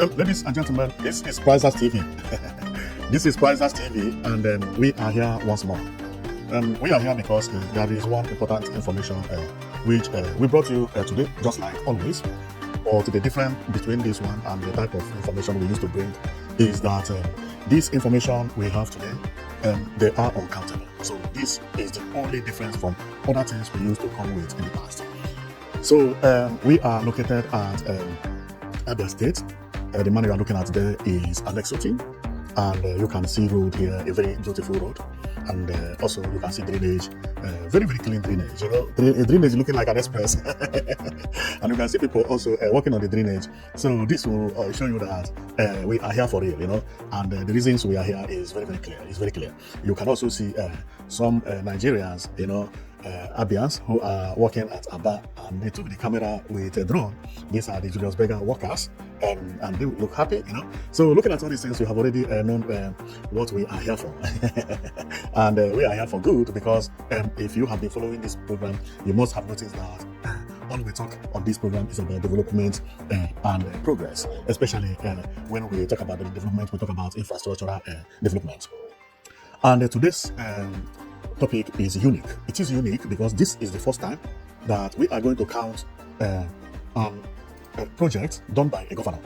Ladies and gentlemen, this is Prizers TV. This is Prizers TV, and we are here once more. We are here because there is one important information which we brought you today, just like always. Or the difference between this one and the type of information we used to bring is that this information we have today, they are uncountable. So this is the only difference from other things we used to come with in the past. So we are located at Abia State. The man you are looking at there is Otti, and you can see road here, a very beautiful road, and also you can see drainage, very clean drainage. You know, drainage looking like an express, and you can see people also working on the drainage. So this will show you that we are here for real, you know, and the reasons we are here is very clear. It's very clear. You can also see some Nigerians, you know, Abians who are working at Abia, and they took the camera with a drone. These are the Julius Berger workers, and they look happy, you know. So looking at all these things, you have already known what we are here for. And we are here for good, because if you have been following this program, you must have noticed that all we talk on this program is about development and progress, especially when we talk about the development, we talk about infrastructural development. And today's topic is unique. It is unique because this is the first time that we are going to count on a project done by a governor,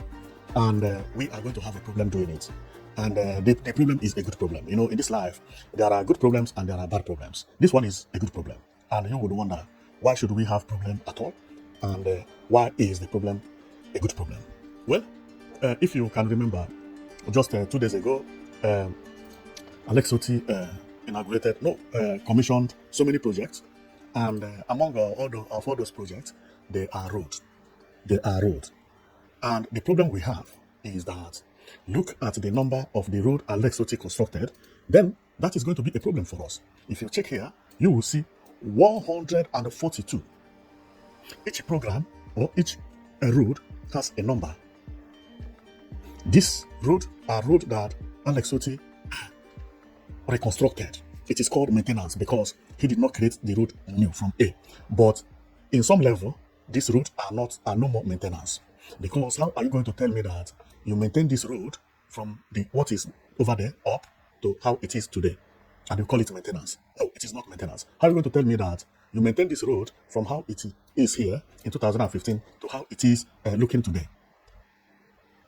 and we are going to have a problem doing it. And the problem is a good problem. You know, in this life, there are good problems and there are bad problems. This one is a good problem, and you would wonder, why should we have problem at all? And why is the problem a good problem? Well, if you can remember, just 2 days ago, Otti commissioned so many projects, and among all those projects, they are roads. They are roads. And the problem we have is that, look at the number of the road Otti constructed, then that is going to be a problem for us. If you check here, you will see 142. Each program or each road has a number. This road are road that Otti reconstructed. It is called maintenance because he did not create the road new from A. But in some level, these roads are no more maintenance. Because how are you going to tell me that you maintain this road from what is over there up to how it is today, and you call it maintenance? No, it is not maintenance. How are you going to tell me that you maintain this road from how it is here in 2015 to how it is looking today?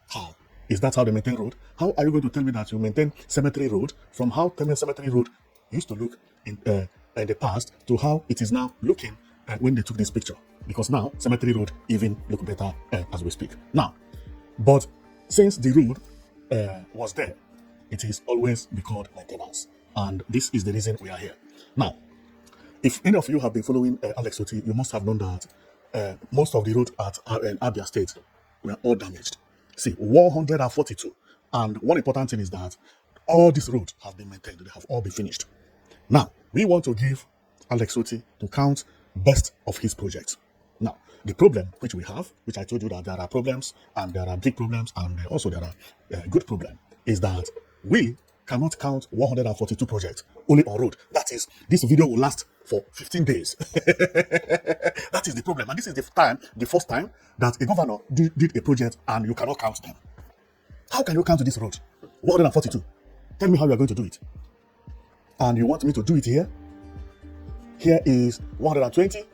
How? Is that how they maintain road? How are you going to tell me that you maintain cemetery road from how cemetery road used to look in the past to how it is now looking when they took this picture? Because now cemetery road even look better as we speak. Now, but since the road was there, it is always be called maintenance, and this is the reason we are here. Now, if any of you have been following Otti, you must have known that most of the roads at Abia State were all damaged. See, 142. And one important thing is that all these roads have been maintained. They have all been finished. Now, we want to give Otti to count best of his projects. Now, the problem which we have, which I told you that there are problems and there are big problems and also there are good problems, is that we cannot count 142 projects only on road. That is, this video will last for 15 days. That is the problem. And this is the first time that a governor did a project and you cannot count them. How can you count this road? 142. Tell me how you are going to do it. And you want me to do it here? Here is 120.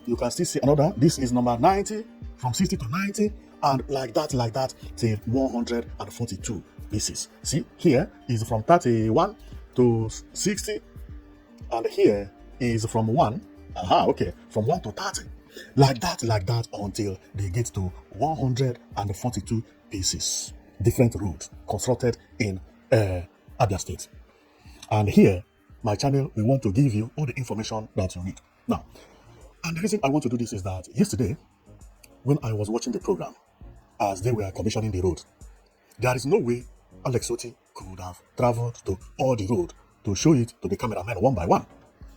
You can still see another. This is number 90, from 60 to 90, and like that, till 142 pieces. See, here is from 31 to 60, and here is from 1. From 1 to 30. Like that until they get to 142 pieces. Different roads constructed in Abia State. And here, my channel, we want to give you all the information that you need. Now, and the reason I want to do this is that yesterday, when I was watching the program, as they were commissioning the road, there is no way Otti could have traveled to all the road to show it to the cameraman one by one.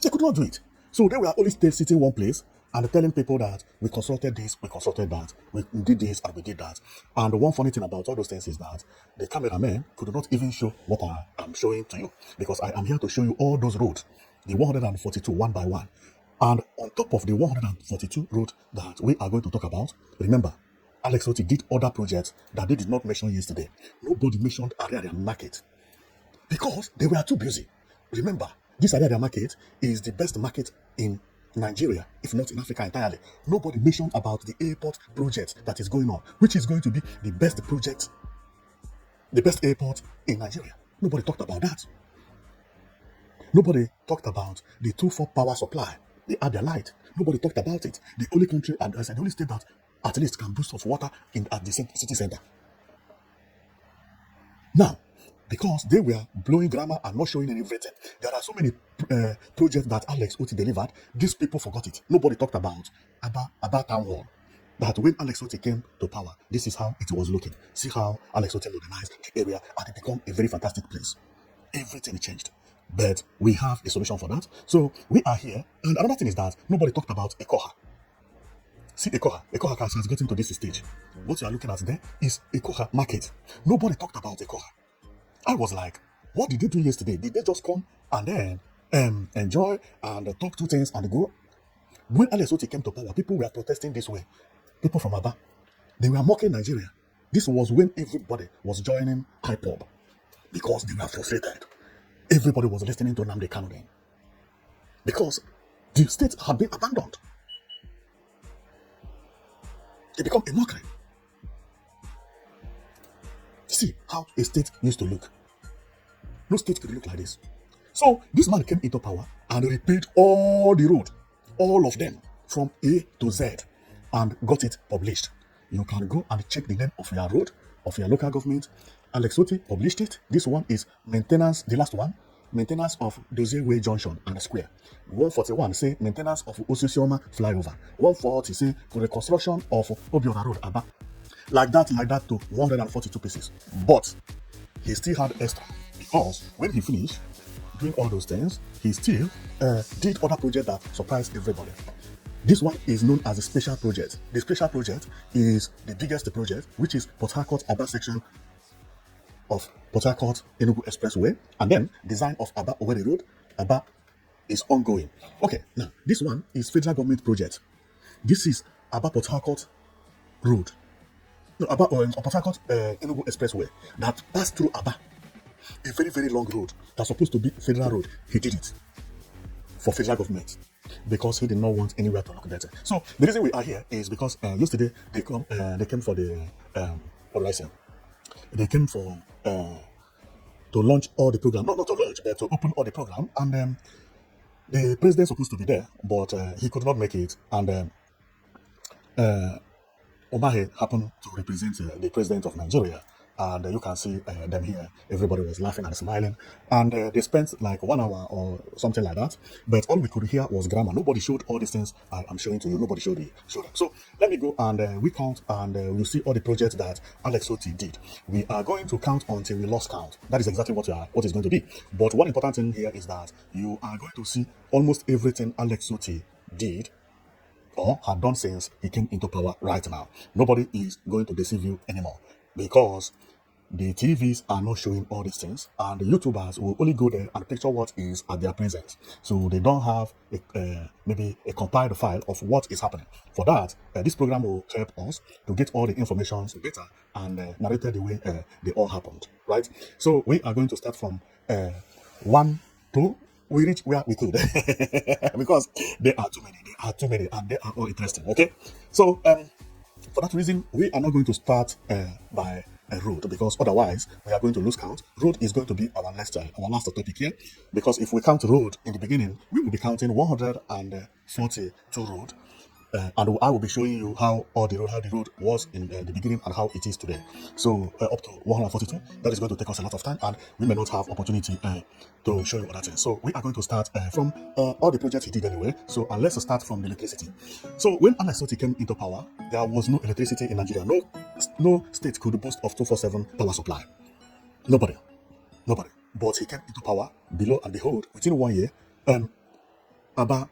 They could not do it. So they were only sitting one place and telling people that we constructed this, we constructed that, we did this and we did that. And the one funny thing about all those things is that the cameraman could not even show what I am showing to you, because I am here to show you all those roads, the 142 one by one. And on top of the 142 roads that we are going to talk about, remember, Alex Otti did other projects that they did not mention yesterday. Nobody mentioned Area Market because they were too busy. Remember, this Area Market is the best market in Nigeria, if not in Africa entirely. Nobody mentioned about the airport project that is going on, which is going to be the best project, the best airport in Nigeria. Nobody talked about that. Nobody talked about the 2-4 power supply, the Abia light. Nobody talked about it. The only country, and I said the only state that at least can boost of water at the city center. Now, because they were blowing grammar and not showing anything, there are so many projects that Alex Otti delivered. These people forgot it. Nobody talked about Town Hall. That when Alex Otti came to power, this is how it was looking. See how Alex Otti modernized the area and it became a very fantastic place. Everything changed. But we have a solution for that. So we are here. And another thing is that nobody talked about Ekoha. See Ekoha. Ekoha has gotten to this stage. What you are looking at there is Ekoha market. Nobody talked about Ekoha. I was like, what did they do yesterday? Did they just come and then enjoy and talk two things and go? When Alex Otti came to power, people were protesting this way. People from Abia, they were mocking Nigeria. This was when everybody was joining IPOB because they were frustrated. Everybody was listening to Nnamdi Kanu then because the state had been abandoned. It became a mockery. See how a state used to look. No state could look like this. So this man came into power and repaid all the road, all of them, from A to Z, and got it published. You can go and check the name of your road, of your local government. Alex Otti published it. This one is maintenance, the last one, maintenance of Dozeway Junction and Square. 141 say maintenance of Osisioma flyover. 140 say for reconstruction of Obiora Road, Abba. Like that to 142 pieces. But he still had extra because when he finished doing all those things, he still did other projects that surprised everybody. This one is known as a special project. The special project is the biggest project, which is Port Harcourt Abba section of Port Harcourt Enugu Expressway, and then design of Abba Owerri Road. Abba is ongoing. Okay, now this one is federal government project. This is Abba Port Harcourt Road. No, Abba Port Harcourt Enugu Expressway that passed through Abba. A very, very long road that's supposed to be federal road. He did it for federal government because he did not want anywhere to look better. So the reason we are here is because yesterday they came for the what do I say? They came for to launch all the program, not to launch, but to open all the program, and the president supposed to be there, but he could not make it, and Omahe happened to represent the president of Nigeria. And you can see them here. Everybody was laughing and smiling. And they spent like 1 hour or something like that. But all we could hear was grammar. Nobody showed all these things I'm showing to you. Nobody showed them. So let me go and we count and we'll see all the projects that Alex Otti did. We are going to count until we lost count. That is exactly what is going to be. But one important thing here is that you are going to see almost everything Alex Otti did or had done since he came into power right now. Nobody is going to deceive you anymore because the TVs are not showing all these things, and the YouTubers will only go there and picture what is at their presence. So they don't have maybe a compiled file of what is happening. For that, this program will help us to get all the information better and narrated the way they all happened, right? So we are going to start from 1, 2. We reach where we could because there are too many, and they are all interesting. Okay, so for that reason, we are not going to start by a road because otherwise we are going to lose count. Road is going to be our last topic here because if we count road in the beginning, we will be counting 142 road. And I will be showing you how the road was in the beginning and how it is today. So up to 142, that is going to take us a lot of time, and we may not have opportunity to show you other things. So we are going to start from all the projects he did anyway. So let's start from the electricity. So when Alex Otti came into power, there was no electricity in Nigeria. No state could boast of 247 power supply. Nobody. But he came into power. Below and behold, within 1 year, Abba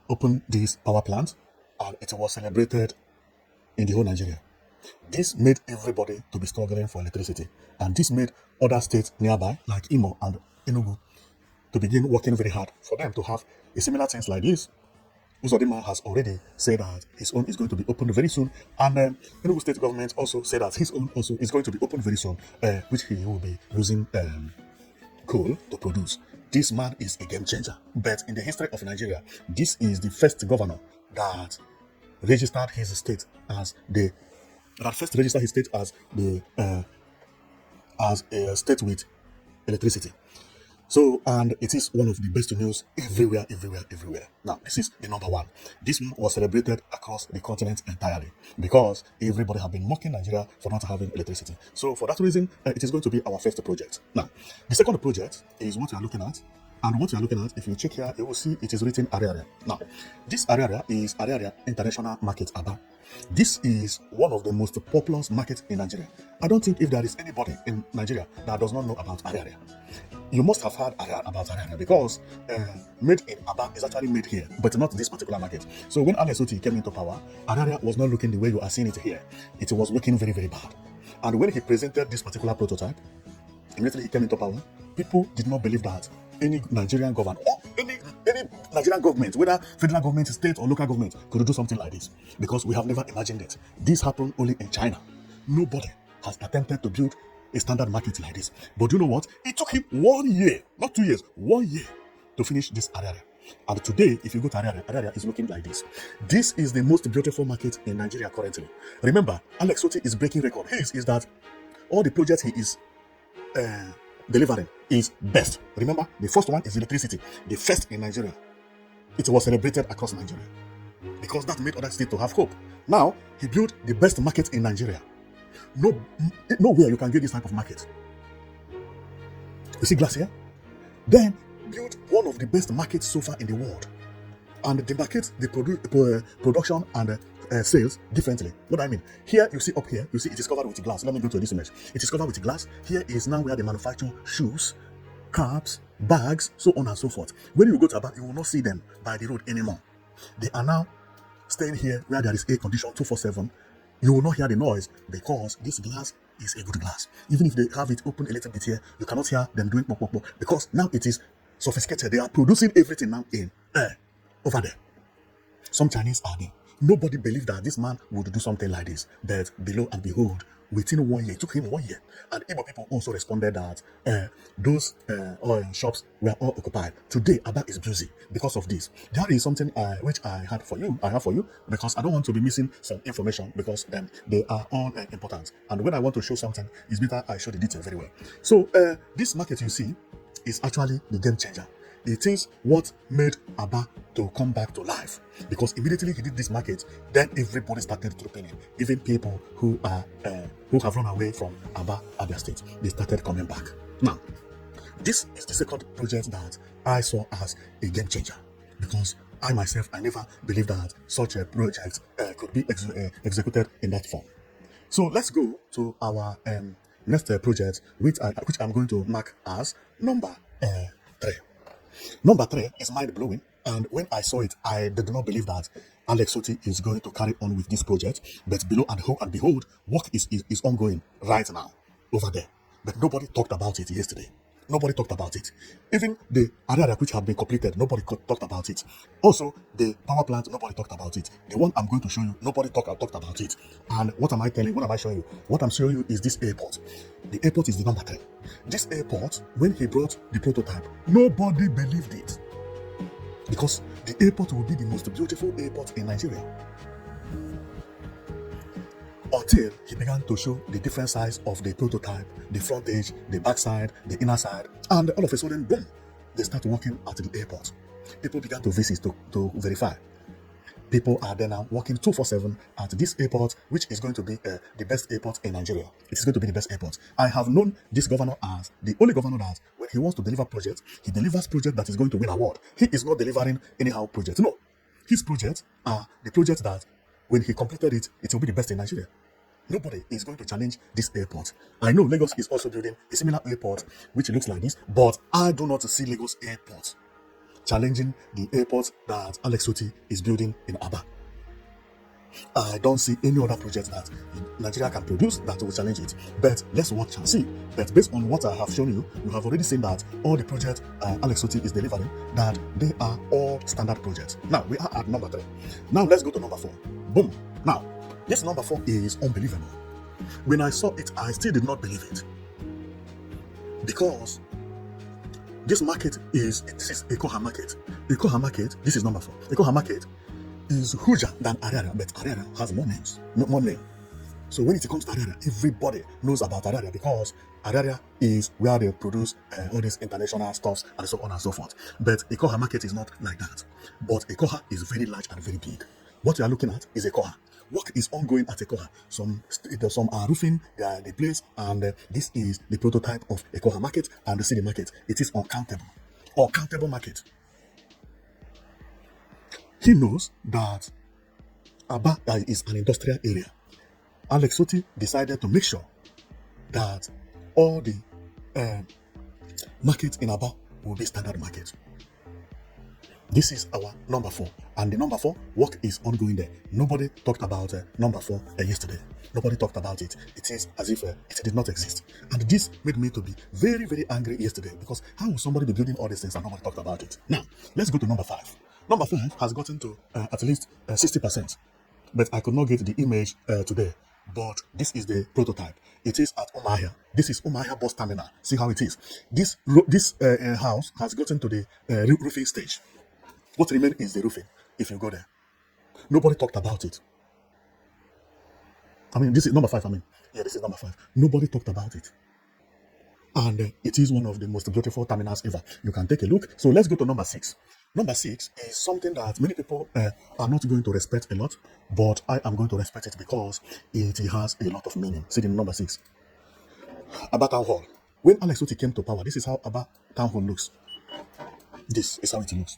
opened this power plant and it was celebrated in the whole Nigeria. This made everybody to be struggling for electricity, and this made other states nearby like Imo and Enugu to begin working very hard for them to have a similar things like this. Uzodinma has already said that his own is going to be opened very soon, and Enugu State government also said that his own also is going to be opened very soon, which he will be using coal to produce. This man is a game changer. But in the history of Nigeria, this is the first governor that registered his state as the that first registered his state as a state with electricity. So, and it is one of the best news everywhere, everywhere, everywhere. Now, this is the number one. This one was celebrated across the continent entirely because everybody have been mocking Nigeria for not having electricity. So, for that reason, it is going to be our first project. Now, the second project is what you are looking at. And what you are looking at, if you check here, you will see it is written Area. Now, this Area is Area International Market Aba. This is one of the most populous markets in Nigeria. I don't think if there is anybody in Nigeria that does not know about Area. You must have heard about Area because made in Aba is actually made here, but not this particular market. So when Alex Otti came into power, Area was not looking the way you are seeing it here. It was looking very, very bad. And when he presented this particular prototype, immediately he came into power, people did not believe that any Nigerian government or any Nigerian government, whether federal government, state or local government, could do something like this because we have never imagined it. This happened only in China. Nobody has attempted to build a standard market like this. But you know what? It took him 1 year, not 2 years, 1 year to finish this Area. And today, if you go to Area is looking like this. This is the most beautiful market in Nigeria currently. Remember, Alex Otti is breaking record. His is that all the projects he is delivering is best. Remember, the first one is electricity, the first in Nigeria. It was celebrated across Nigeria because that made other states to have hope. Now, he built the best market in Nigeria. Nowhere you can get this type of market. You see glass here? Then built one of the best markets so far in the world. And the market, the production and sales differently. What do I mean? Here, you see up here, you see it is covered with glass. Let me go to this image. It is covered with glass. Here is now where they manufacture shoes, caps, bags, so on and so forth. When you go to Abia, you will not see them by the road anymore. They are now staying here where there is air condition 247. You will not hear the noise because this glass is a good glass. Even if they have it open a little bit here, you cannot hear them doing pop, pop, pop, because now it is sophisticated. They are producing everything now in air over there. Some Chinese are there. Nobody believed that this man would do something like this. But below and behold, within 1 year, it took him 1 year. And Igbo people also responded that those oil shops were all occupied. Today, Abia is busy because of this. There is something which I have for you, because I don't want to be missing some information because they are all important. And when I want to show something, it's better I show the detail very well. So this market you see is actually the game changer. It is what made Abia to come back to life, because immediately he did this market, then everybody started trooping in. Even people who have run away from Abia State, they started coming back. Now, this is the second project that I saw as a game changer, because I myself, I never believed that such a project could be executed in that form. So let's go to our next project, which I'm going to mark as number 3. Number 3 is mind-blowing, and when I saw it, I did not believe that Alex Otti is going to carry on with this project. But below and behold, work is ongoing right now over there. But nobody talked about it yesterday. Nobody talked about it. Even the area which have been completed, nobody talked about it. Also, the power plant, nobody talked about it. The one I'm going to show you, nobody talked about it. And what am I telling you? What am I showing you? What I'm showing you is this airport. The airport is the number 3. This airport, when he brought the prototype, nobody believed it. Because the airport will be the most beautiful airport in Nigeria. Until he began to show the different size of the prototype, the front edge, the back side, the inner side, and all of a sudden, boom, they start working at the airport. People began to visit to verify. People are there now working 247 at this airport, which is going to be the best airport in Nigeria. It is going to be the best airport. I have known this governor as the only governor that when he wants to deliver projects, he delivers project that is going to win award. He is not delivering anyhow projects. No, his projects are the projects that when he completed it, it will be the best in Nigeria. Nobody is going to challenge this airport. I know Lagos is also building a similar airport which looks like this, but I do not see Lagos airport challenging the airport that Alex Otti is building in Abia. I don't see any other project that Nigeria can produce that will challenge it. But let's watch and see. But based on what I have shown you, you have already seen that all the projects Alex Otti is delivering, that they are all standard projects. Now, we are at number 3. Now, let's go to number 4. Boom. Now, this number 4 is unbelievable. When I saw it, I still did not believe it. Because this market this is Ekoha market. Ekoha market, this is number 4. Ekoha market is huger than Ariaria, but Ariaria has more names, more name. So when it comes to Ariaria, everybody knows about Ariaria because Ariaria is where they produce all these international stuffs and so on and so forth. But Ekoha market is not like that. But Ekoha is very large and very big. What you are looking at is Ekoha. Work is ongoing at Ekoha. Some are roofing the place, and this is the prototype of Ekoha market and the city market. It is uncountable market. He knows that Abia is an industrial area. Alex Otti decided to make sure that all the markets in Abia will be standard market. This is our number 4, and the number 4 work is ongoing there. Nobody talked about number 4 yesterday. Nobody talked about it. It is as if it did not exist, and this made me to be very, very angry yesterday because how will somebody be building all these things and nobody talked about it? Now let's go to number 5. Number 5 has gotten to at least 60%, but I could not get the image today. But this is the prototype. It is at Umuahia. This is Umuahia bus terminal. See how it is. This house has gotten to the roofing stage. What remains is the roofing. If you go there, nobody talked about it. I mean, this is number 5. This is number 5. Nobody talked about it. And it is one of the most beautiful terminals ever. You can take a look. So let's go to number 6. Number 6 is something that many people are not going to respect a lot, but I am going to respect it because it has a lot of meaning. See the number 6. Abia Town Hall. When Alex Otti came to power, this is how Abia Town Hall looks. This is how it looks.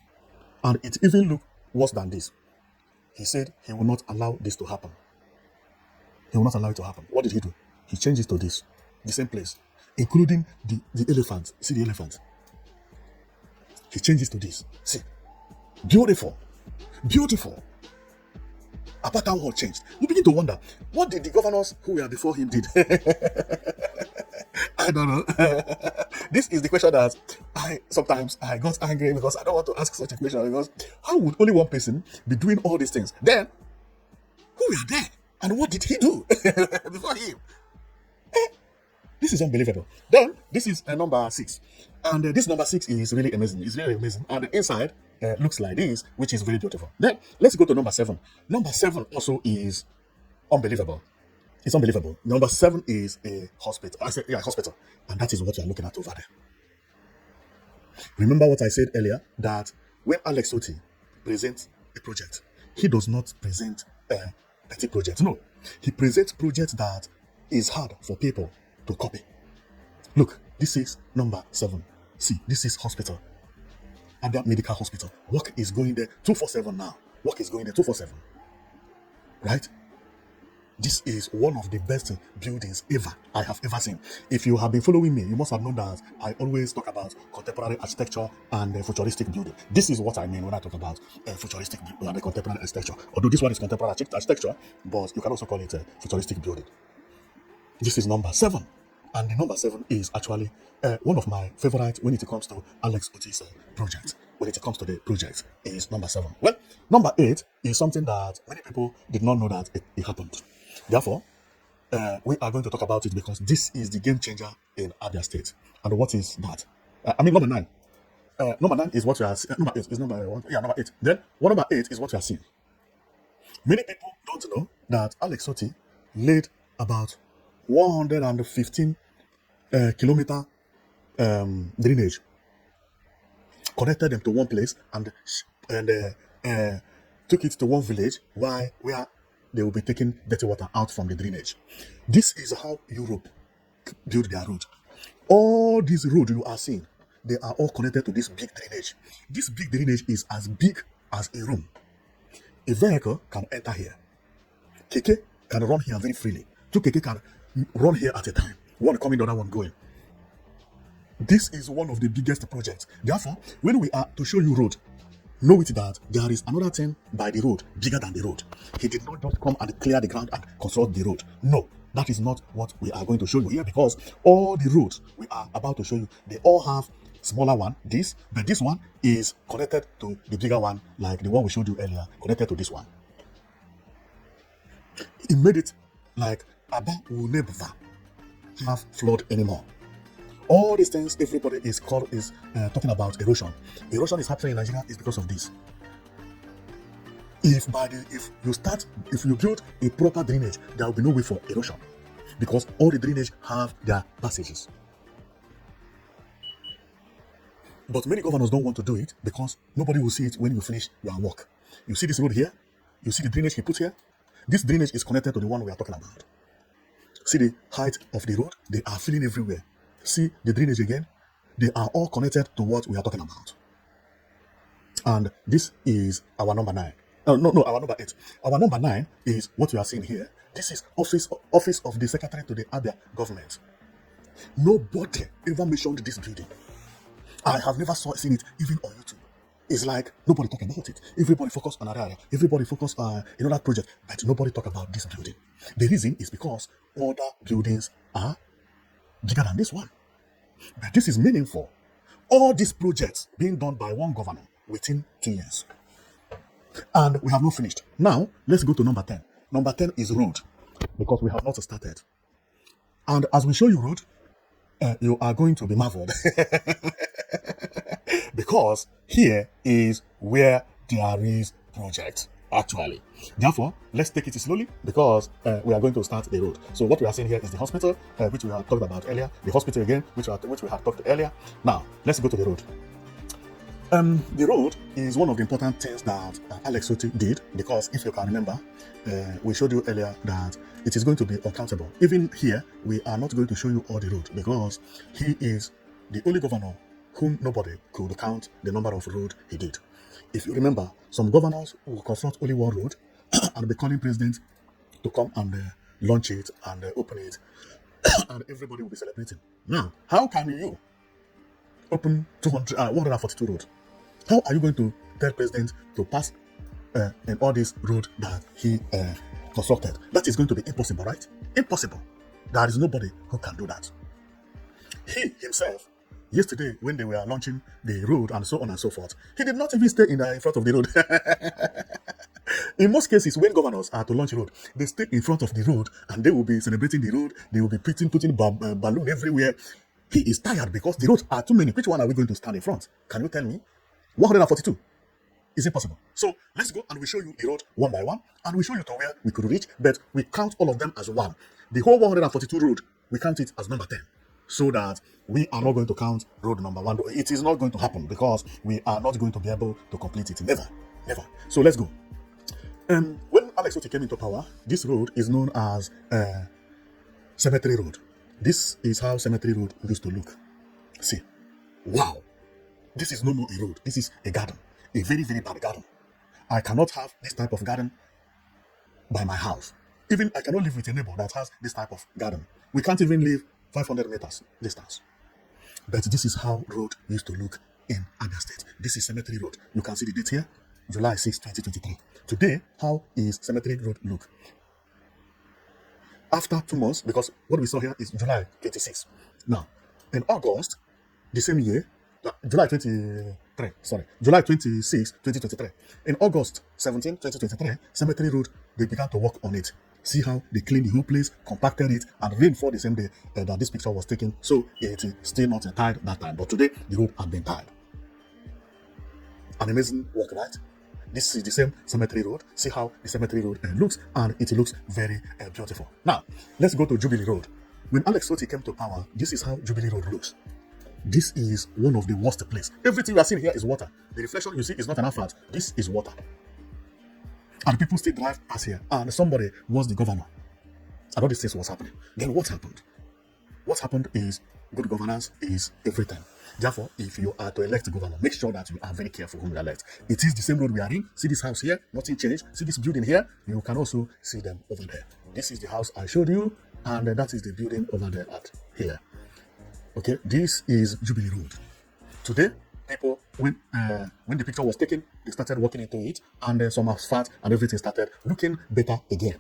And it even looked worse than this. He said he will not allow this to happen. He will not allow it to happen. What did he do? He changed it to this, the same place, including the elephant. See the elephant? He changed it to this. See, beautiful, beautiful. Abia Town Hall changed. You begin to wonder, what did the governors who were before him did? I don't know. This is the question that sometimes I got angry because I don't want to ask such a question, because how would only one person be doing all these things? Then, who were there? And what did he do before him? This is unbelievable. Then, this is number 6. And this number 6 is really amazing. It's really amazing. And the inside looks like this, which is very beautiful. Then, let's go to number 7. Number 7 also is unbelievable. It's unbelievable. Number 7 is a hospital. I said, yeah, hospital. And that is what you're looking at over there. Remember what I said earlier, that when Alex Otti presents a project, he does not present petty projects. No. He presents projects that is hard for people to copy. Look, this is number 7. See, this is hospital. Abia Medical Hospital. Work is going there 247 now. Work is going there 247. Right? This is one of the best buildings I have ever seen. If you have been following me, you must have known that I always talk about contemporary architecture and futuristic building. This is what I mean when I talk about futuristic and contemporary architecture. Although this one is contemporary architecture, but you can also call it a futuristic building. This is number 7. And the number 7 is actually one of my favorite when it comes to Alex Otti's project. When it comes to the project, is number 7. Well, number 8 is something that many people did not know that it happened. Therefore, we are going to talk about it because this is the game changer in Abia State. And what is that? Number 9. Number 9 is what you are seeing. Number 8 is number 1. Yeah, number 8. Then, number 8 is what you are seeing. Many people don't know that Alex Otti laid about 115 kilometer drainage, connected them to one place, and took it to one village where they will be taking dirty water out from the drainage. This is how Europe built their road. All these roads you are seeing, they are all connected to this big drainage. This big drainage is as big as a room. A vehicle can enter here. Keke can run here very freely. 2 keke can run here at a time. One coming, the other one going. This is one of the biggest projects. Therefore, when we are to show you road, know it that there is another thing by the road bigger than the road. He did not just come and clear the ground and construct the road. No, that is not what we are going to show you here, because all the roads we are about to show you, they all have smaller one, this, but this one is connected to the bigger one, like the one we showed you earlier, connected to this one. It made it like Abia will never have flood anymore. All these things everybody is talking about erosion. Erosion is happening in Nigeria is because of this. If you build a proper drainage, there will be no way for erosion, because all the drainage have their passages. But many governors don't want to do it because nobody will see it when you finish your work. You see this road here? You see the drainage he put here? This drainage is connected to the one we are talking about. See the height of the road? They are filling everywhere. See the drainage again? They are all connected to what we are talking about. And this is our number 9. Our number 8. Our number 9 is what you are seeing here. This is office of the Secretary to the Abia government. Nobody ever mentioned this building. I have never seen it even on YouTube. It's like nobody talk about it. Everybody focus on another area. Everybody focus on another project, but nobody talk about this building. The reason is because other buildings are bigger than this one. But this is meaningful. All these projects being done by one governor within 2 years. And we have not finished. Now, let's go to number 10. Number 10 is road, because we have not started. And as we show you road, you are going to be marveled. Because here is where there is project, actually. Therefore, let's take it slowly, because we are going to start the road. So what we are seeing here is the hospital, which we have talked about earlier. The hospital again, which we have talked earlier. Now, let's go to the road. The road is one of the important things that Alex Otti did, because if you can remember, we showed you earlier that it is going to be uncountable. Even here, we are not going to show you all the road, because he is the only governor whom nobody could count the number of road he did. If you remember, some governors will construct only one road and be calling president to come and launch it and open it, and everybody will be celebrating. Now, how can you open 142 roads? How are you going to tell president to pass in all this road that he constructed? That is going to be impossible, right? Impossible. There is nobody who can do that. He himself, yesterday when they were launching the road and so on and so forth, he did not even stay in front of the road. In most cases, when governors are to launch a road, they stay in front of the road and they will be celebrating the road. They will be putting balloon everywhere. He is tired because the roads are too many. Which one are we going to stand in front? Can you tell me? 142. Is it possible? So let's go and we show you the road one by one, and we show you to where we could reach, but we count all of them as one. The whole 142 road, we count it as number 10. So that we are not going to count road number 1. It is not going to happen, because we are not going to be able to complete it. Never. Never. So let's go. When Alex Otti came into power, this road is known as Cemetery Road. This is how Cemetery Road used to look. See. Wow. This is no more a road. This is a garden. A very, very bad garden. I cannot have this type of garden by my house. Even I cannot live with a neighbor that has this type of garden. We can't even live 500 meters distance. But this is how road used to look in Abia State. This is Cemetery Road. You can see the date here, July 6, 2023. Today, how is Cemetery Road look? After 2 months, because what we saw here is July 26. Now, in August, the same year, July 26, 2023. In August 17, 2023, Cemetery Road, they began to work on it. See how they cleaned the whole place, compacted it, and rainfall the same day that this picture was taken. So it is still not tied that time. But today, the road had been tied. An amazing work, right? This is the same Cemetery Road. See how the Cemetery Road looks, and it looks very beautiful. Now, let's go to Jubilee Road. When Alex Otti came to power, this is how Jubilee Road looks. This is one of the worst places. Everything you are seeing here is water. The reflection you see is not an asphalt. This is water. And people still drive past here. And somebody was the governor. And all these things was happening. Then what happened? What happened is good governance is everything. Therefore, if you are to elect a governor, make sure that you are very careful whom you elect. It is the same road we are in. See this house here, nothing changed. See this building here, you can also see them over there. This is the house I showed you, and that is the building over there at here. Okay, this is Jubilee Road. Today, People, when the picture was taken, they started walking into it, and then some asphalt and everything started looking better again.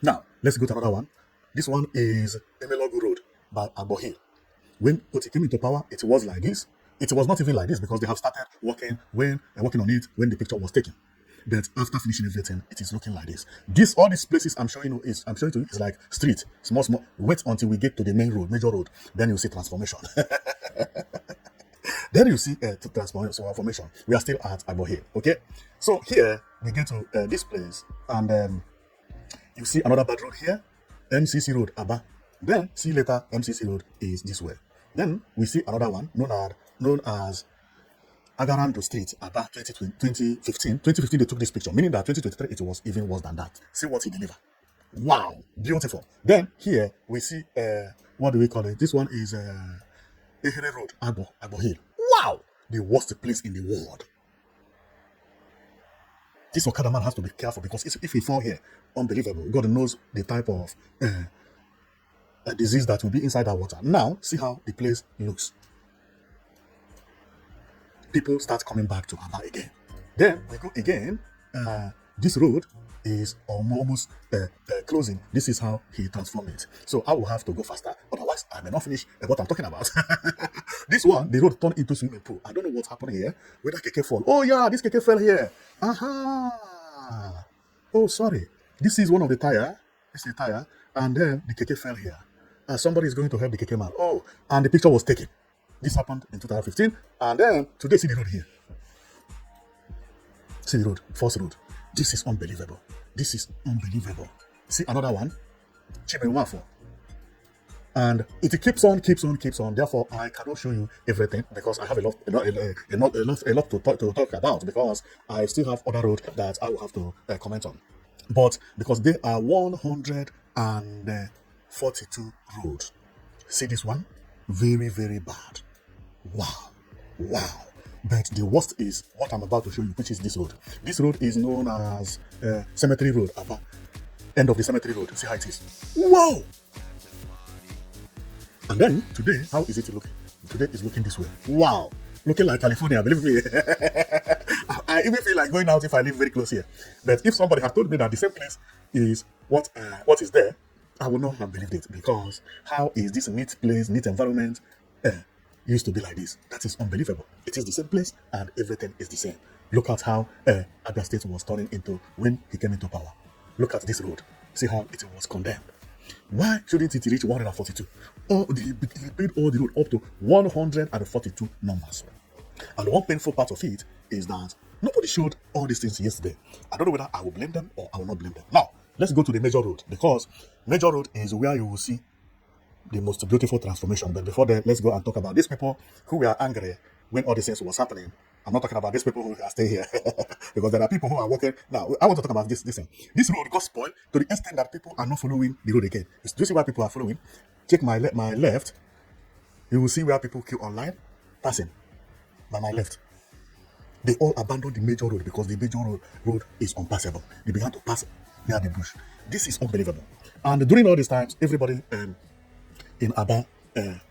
Now, let's go to another one. This one is Emelogu Road by Abo Hill. When Otti came into power, it was like this. It was not even like this because they have started working on it when the picture was taken. But after finishing everything, it is looking like this. All these places I'm showing to you is like street, small. Wait until we get to the main road, major road. Then you see transformation. Then you see transformation. We are still at Abo Hill. Okay, so here we get to this place, and you see another bad road here, MCC Road, Abba. Then see later, MCC Road is this way. Then we see another one known as Agarando Street, Abba 2015. 2015 they took this picture, meaning that 2023 it was even worse than that. See what he delivered. Wow, beautiful. Then here we see what do we call it? This one is Ehere Road, Abo Hill. Wow, the worst place in the world. This Okada man has to be careful because if he fall here, unbelievable. God knows the type of a disease that will be inside that water. Now, see how the place looks. People start coming back to Abba again. Then we go again. This road is almost closing. This is how he transformed it. So I will have to go faster. Otherwise, I may not finish what I'm talking about. This one, the road turned into swimming pool. I don't know what's happening here. Whether keke fall. Oh yeah, this keke fell here. Aha. Oh, sorry. This is one of the tire. This is a tire. And then the keke fell here. Somebody is going to help the keke man. Oh, and the picture was taken. This happened in 2015. And then today, see the road here. See the road, Force Road. This is unbelievable. This is unbelievable. See another one, Chimenwafo. And it keeps on. Therefore, I cannot show you everything because I have a lot to talk about because I still have other roads that I will have to comment on. But because they are 142 roads. See this one? Very, very bad. Wow. But the worst is what I'm about to show you, which is this road. This road is known as Cemetery Road. End of the Cemetery Road. See how it is. Wow! And then today, how is it looking? Today is looking this way. Wow! Looking like California, believe me. I even feel like going out if I live very close here. But if somebody had told me that the same place is what is there, I would not have believed it because how is this neat place, neat environment used to be like this? That is unbelievable. It is the same place and everything is the same. Look at how Abia State was turning into when he came into power. Look at this road. See how it was condemned. Why shouldn't it reach 142? He paid all the road up to 142 numbers. And one painful part of it is that nobody showed all these things yesterday. I don't know whether I will blame them or I will not blame them. Now, let's go to the major road because major road is where you will see the most beautiful transformation. But before that, let's go and talk about these people who were angry when all these things was happening. I'm not talking about these people who are staying here because there are people who are working. Now, I want to talk about this thing. This road got spoiled to the extent that people are not following the road again. Do you see why people are following? Check my left. You will see where people queue online, passing by my left. They all abandoned the major road because the major road is unpassable. They began to pass near the bush. This is unbelievable. And during all these times, everybody in Abba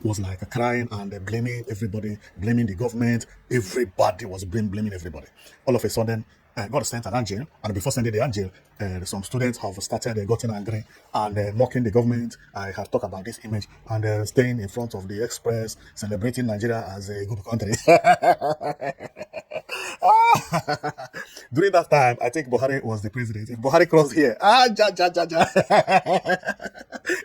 was like crying and blaming everybody, blaming the government. Everybody was blaming everybody. All of a sudden, got sent an angel, and before sending the angel, some students have started getting angry and mocking the government. I have talked about this image and staying in front of the express, celebrating Nigeria as a good country. During that time, I think Buhari was the president. If Buhari crossed here,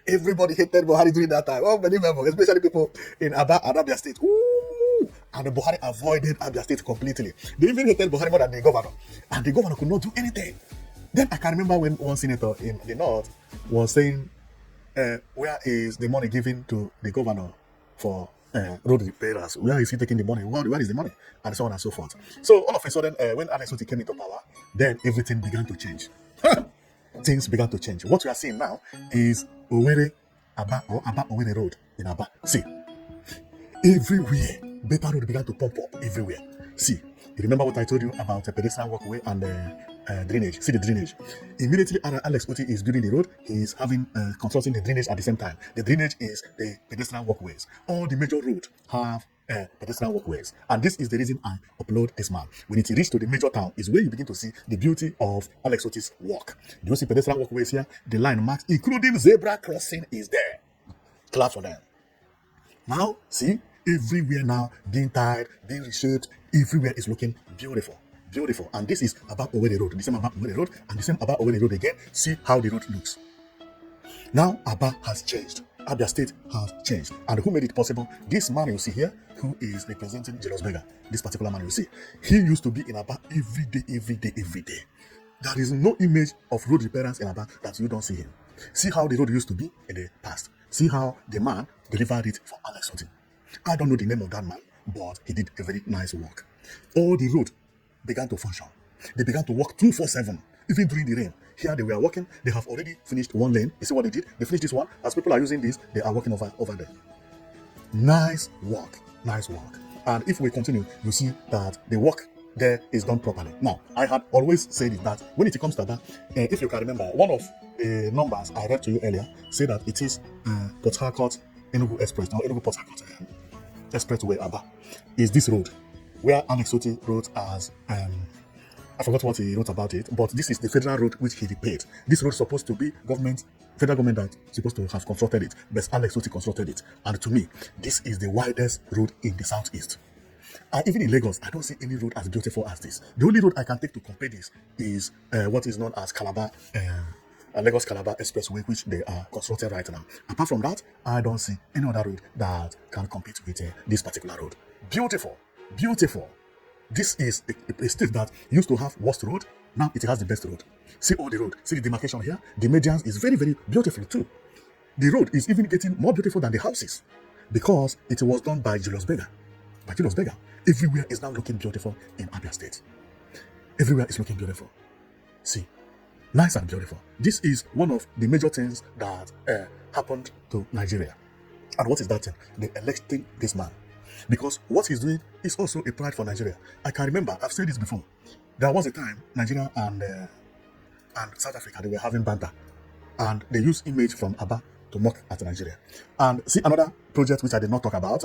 everybody hated Buhari during that time. Unbelievable, especially people in Abia State. Ooh. And Buhari avoided Abia State completely. They even hated Buhari more than the governor. And the governor could not do anything. Then I can remember when one senator in the north was saying, where is the money given to the governor for road repairers? Where is he taking the money? Where is the money? And so on and so forth. So all of a sudden, when Alex Otti came into power, then everything began to change. Things began to change. What we are seeing now is Owerri Aba Owerri Road in Aba. See, everywhere, better road began to pop up everywhere. See, you remember what I told you about a pedestrian walkway and drainage? See the drainage. Immediately Alex Otti is building the road, he is having constructing the drainage at the same time. The drainage is the pedestrian walkways. All the major roads have pedestrian walkways. And this is the reason I upload this man. When it reaches to the major town, is where you begin to see the beauty of Alex Otti's work. Do you see pedestrian walkways here? The line marks, including zebra crossing, is there. Clap for them. Now, see, everywhere now being tied, being reshaped, everywhere is looking beautiful. Beautiful. And this is about Owerri Road. The same about Owerri Road, and the same about Owerri Road again. See how the road looks. Now, Abba has changed. Abia State has changed. And who made it possible? This man you see here, who is representing Julius Berger, this particular man you see, he used to be in Abba every day, every day, every day. There is no image of road repairers in Abba that you don't see him. See how the road used to be in the past. See how the man delivered it for Alex Otti. I don't know the name of that man, but he did a very nice work. All the road began to function. They began to work 247, even during the rain. Here they were working. They have already finished one lane. You see what they did? They finished this one. As people are using this, they are working over there. Nice work. Nice work. And if we continue, you see that the work there is done properly. Now, I had always said it that when it comes to that, if you can remember, one of the numbers I read to you earlier say that it is Port Harcourt Enugu Express, now Enugu Port Harcourt Expressway Abba, is this road where Alex Otti wrote as I forgot what he wrote about it, but this is the federal road which he repaid. This road is supposed to be federal government that's supposed to have constructed it, but Alex Otti constructed it. And to me, this is the widest road in the southeast. Even in Lagos, I don't see any road as beautiful as this. The only road I can take to compare this is what is known as Lagos Calabar Expressway, which they are constructing right now. Apart from that, I don't see any other road that can compete with this particular road. Beautiful, beautiful. This is a state that used to have worst road. Now it has the best road. See all the road. See the demarcation here. The medians is very, very beautiful too. The road is even getting more beautiful than the houses because it was done by Julius Berger. By Julius Berger. Everywhere is now looking beautiful in Abia State. Everywhere is looking beautiful. See, nice and beautiful. This is one of the major things that happened to Nigeria. And what is that thing? They elected this man. Because what he's doing is also a pride for Nigeria. I can remember, I've said this before. There was a time Nigeria and South Africa, they were having banter. And they used image from Abba to mock at Nigeria. And see another project which I did not talk about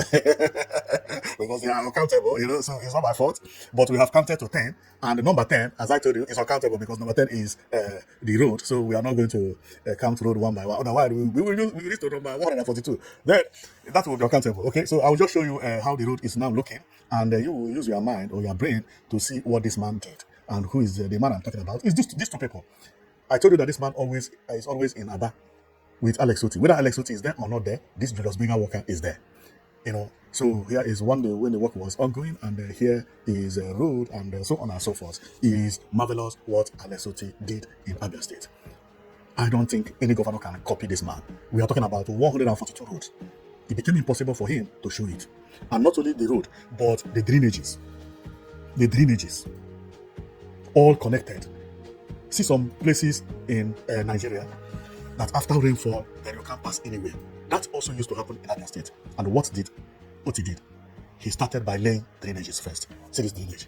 because they are uncountable, so it's not my fault. But we have counted to 10, and number 10, as I told you, is uncountable because number 10 is the road. So we are not going to count road one by one. Otherwise, we will reach to number 142. Then that will be uncountable. Okay, so I will just show you how the road is now looking, and you will use your mind or your brain to see what this man did and who is the man I'm talking about. Is these two people? I told you that this man is always in Abba with Alex Otti. Whether Alex Otti is there or not there, this Julius Berger worker is there. So here is one day when the work was ongoing, and here is a road, and so on and so forth. It is marvelous what Alex Otti did in Abia State. I don't think any governor can copy this man. We are talking about 142 roads. It became impossible for him to show it. And not only the road, but the drainages. The drainages. All connected. See some places in Nigeria that after rainfall, then you can't pass anywhere. That also used to happen in Abia State. And what Otti did? He started by laying drainages first. See this drainage.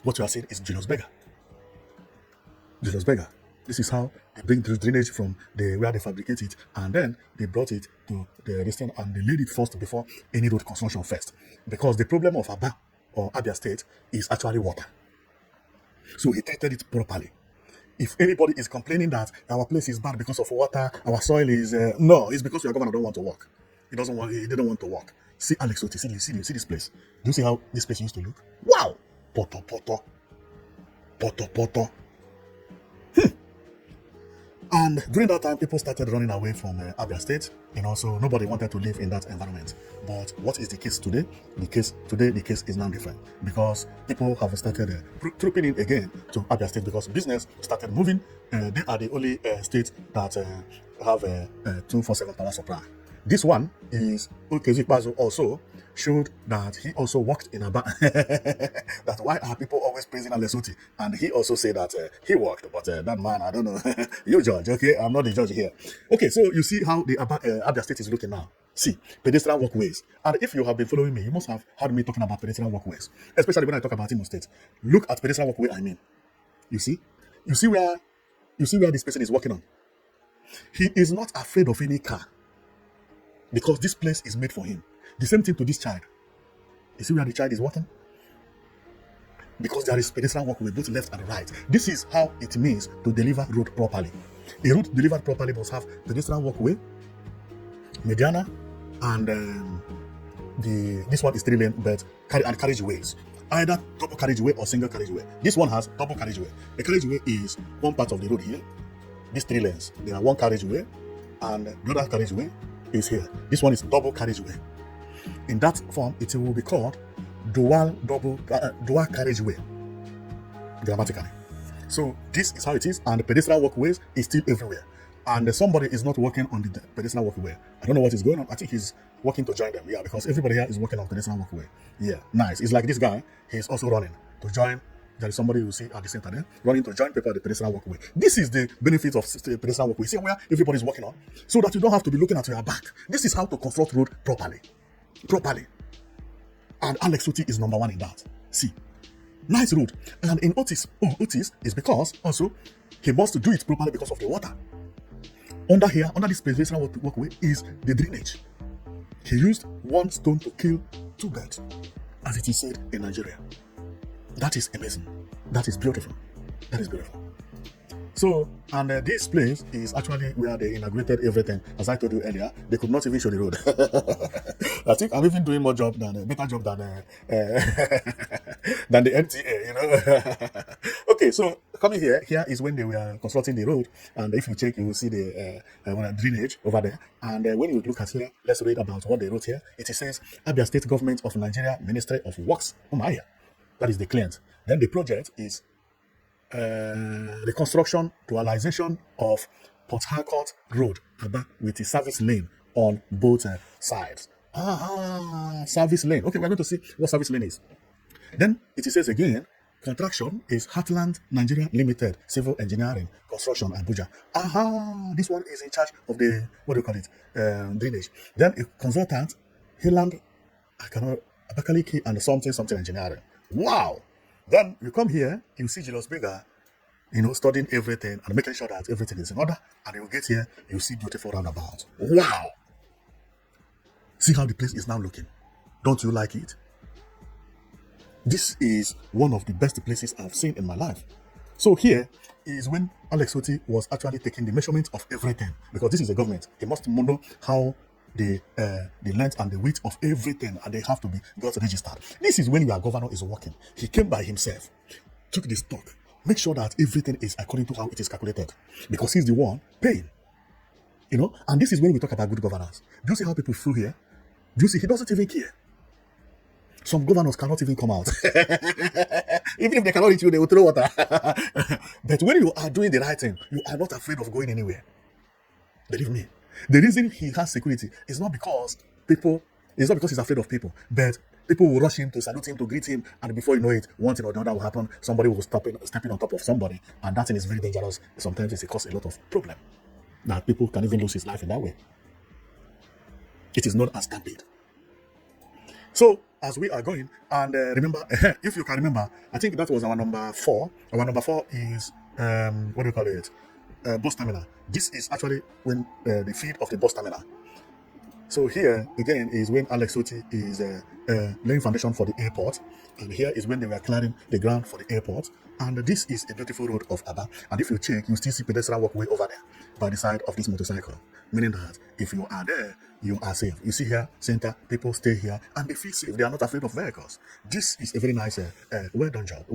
What you are saying is Julius Berger. Julius Berger. This is how they bring the drainage from where they fabricate it, and then they brought it to the distance and they laid it first before any road construction first. Because the problem of Abba or Abia State is actually water. So he treated it properly. If anybody is complaining that our place is bad because of water, our soil is no, it's because your governor don't want to work. He didn't want to work. See Alex Otti, see this place. Do you see how this place used to look? Wow! Poto. And during that time, people started running away from Abia State, so nobody wanted to live in that environment. But what is the case today? The case is now different because people have started trooping in again to Abia State because business started moving. They are the only state that have a 247 power supply. This one is Okezikbazo also showed that he also worked in Abba. That's why are people always praising Alex Otti? And he also said that he worked, but that man, I don't know. You judge, okay? I'm not the judge here. Okay, so you see how the Abia State is looking now. See, pedestrian walkways. And if you have been following me, you must have heard me talking about pedestrian walkways, especially when I talk about Imo State. Look at pedestrian walkway, I mean. You see where this person is working on. He is not afraid of any car because this place is made for him. The same thing to this child. You see where the child is walking? Because there is pedestrian walkway both left and right. This is how it means to deliver road properly. A road delivered properly must have pedestrian walkway, mediana, and this one is 3 lane, but carriageways. Either double carriageway or single carriageway. This one has double carriageway. The carriageway is one part of the road here. These 3 lanes, they are one carriageway, and the other carriageway is here. This one is double carriageway. In that form, it will be called dual carriageway, grammatically. So this is how it is, and the pedestrian walkways is still everywhere. And somebody is not working on the pedestrian walkway. I don't know what is going on. I think he's working to join them. Yeah, because everybody here is working on pedestrian walkway. Yeah, nice. It's like this guy. He's also running to join. There is somebody you see at the center there running to join people at the pedestrian walkway. This is the benefit of the pedestrian walkway. See where everybody's working on, so that you don't have to be looking at your back. This is how to construct road properly. And Alex Otti is number 1 in that. See, nice road. And in Otis is because also he must do it properly because of the water. Under this pedestrian walkway is the drainage. He used 1 stone to kill 2 birds, as it is said in Nigeria. That is amazing. That is beautiful. So, and this place is actually where they inaugurated everything. As I told you earlier, they could not even show the road. I think I'm even doing better job than the NTA, you know. Okay, so coming here is when they were constructing the road, and if you check, you will see the drainage over there. And when you look at here, let's read about what they wrote here. It says, Abia State Government of Nigeria, Ministry of Works, Umaya. That is the client. Then the project is reconstruction, dualization of Port Harcourt Road, Abba, with a service lane on both sides. Service lane. Okay, we're going to see what service lane is. Then it says again, contraction is Heartland Nigeria Limited, Civil Engineering, Construction, Abuja. This one is in charge of the, what do you call it, drainage. Then a consultant, Hiland, Abakaliki, and something engineering. Wow! Then you come here, you see Julius Berger, studying everything and making sure that everything is in order. And you get here, you see beautiful roundabout. Wow! See how the place is now looking. Don't you like it? This is one of the best places I've seen in my life. So here is when Alex Otti was actually taking the measurement of everything, because this is a government. He must know how the length and the width of everything, and they have to be got registered. This is when your governor is working. He came by himself, took the stock, make sure that everything is according to how it is calculated, because he's the one paying. And this is when we talk about good governance. Do you see how people flew here? Do you see he doesn't even care? Some governors cannot even come out. Even if they cannot reach you, they will throw water. But when you are doing the right thing, you are not afraid of going anywhere. Believe me. The reason he has security is not because he's afraid of people, but people will rush him to salute him, to greet him, and before you know it, one thing or the other will happen. Somebody will stepping on top of somebody, and that thing is very dangerous. Sometimes it causes a lot of problem. That people can even lose his life in that way. It is known as stampede. So, as we are going, and remember, if you can remember, I think that was our number 4. Our number 4 is, what do you call it? Bus terminal. This is actually when the feed of the bus terminal. So here again is when Alex Otti is laying foundation for the airport, and here is when they were clearing the ground for the airport. And this is a beautiful road of Abba. And if you check, you still see pedestrian walkway over there by the side of this motorcycle, meaning that if you are there, you are safe. You see here, center, people stay here and they feel safe. They are not afraid of vehicles. This is a very nice, well done job.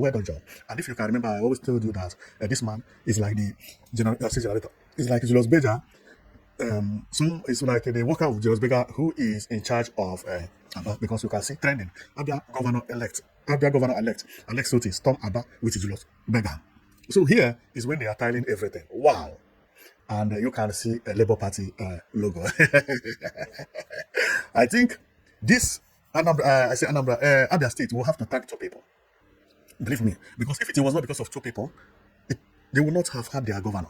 And if you can remember, I always told you that this man is like the generator. It's like Julius Berger. So it's like the worker of Julius Berger who is in charge of Abba, because you can see trending. Abia governor-elect, Alex Otti, Storm Abba with Julius Berger. So here is when they are tiling everything. Wow. And you can see a Labour Party logo. I think this Abia State will have to thank 2 people. Believe me, because if it was not because of 2 people, they would not have had their governor.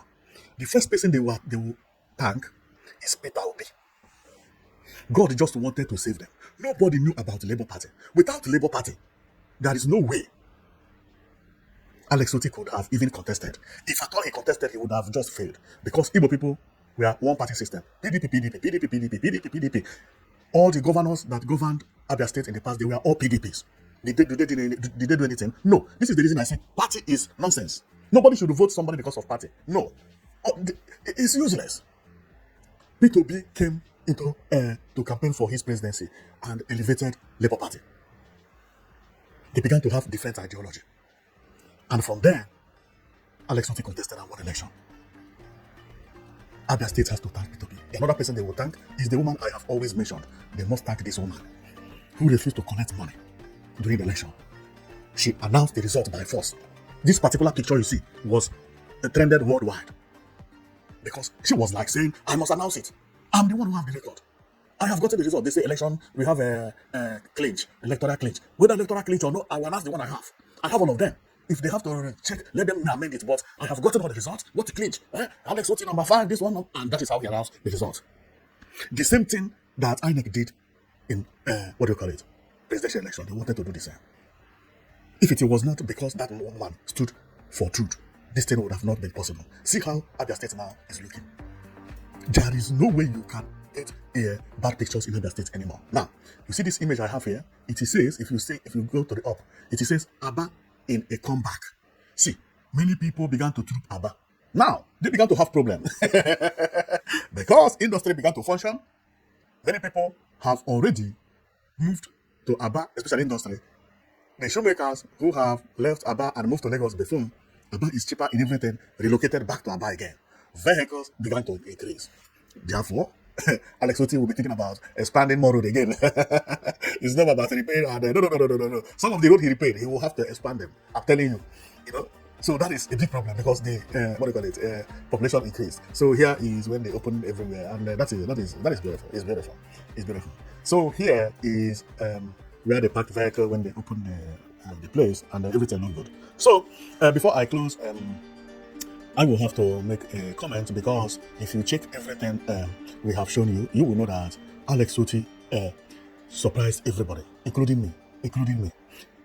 The first person they will thank is Peter Obi. God just wanted to save them. Nobody knew about the Labour Party. Without the Labour Party, there is no way Alex Otti could have even contested. If at all he contested, he would have just failed. Because Igbo people were one party system. PDP. All the governors that governed Abia State in the past, they were all PDPs. Did they do anything? No. This is the reason I say party is nonsense. Nobody should vote somebody because of party. No. It's useless. P2B came into to campaign for his presidency and elevated Labour Party. They began to have different ideology. And from there, Alex Otti contested and won election. Abia State has to thank P2B. Another person they will thank is the woman I have always mentioned. They must thank this woman who refused to collect money during the election. She announced the result by force. This particular picture you see was trended worldwide because she was like saying, I must announce it. I'm the one who have the record. I have gotten the result. They say election, we have a clinch, electoral clinch. Whether electoral clinch or not, I will announce the one I have. I have all of them. If they have to check, let them amend it. But I have gotten all the results. What the clinch? Alex Otti number 5, this one, and that is how he announced the result. The same thing that INEC did in presidential election. They wanted to do the same. If it was not because that woman stood for truth, this thing would have not been possible. See how Abia State now is looking. There is no way you can get bad pictures in Abia State anymore. Now, you see this image I have here? It says, if you go to the up, it says Abba in a comeback. See, many people began to troop Abba. Now, they began to have problems. Because industry began to function, many people have already moved to Abba, especially industry. The shoemakers who have left Abba and moved to Lagos before, Abba is cheaper in everything, relocated back to Abba again. Vehicles began to increase. Therefore, Alex Otti will be thinking about expanding more road again. It's not about repairing. No. Some of the road he repaired, he will have to expand them. I'm telling you. So that is a big problem because the population increased. So here is when they open everywhere, and that is beautiful. It's beautiful. So here is where they park the vehicle when they open the place, and everything looks good. So before I close, I will have to make a comment because if you check everything we have shown you, you will know that Alex Otti surprised everybody, including me.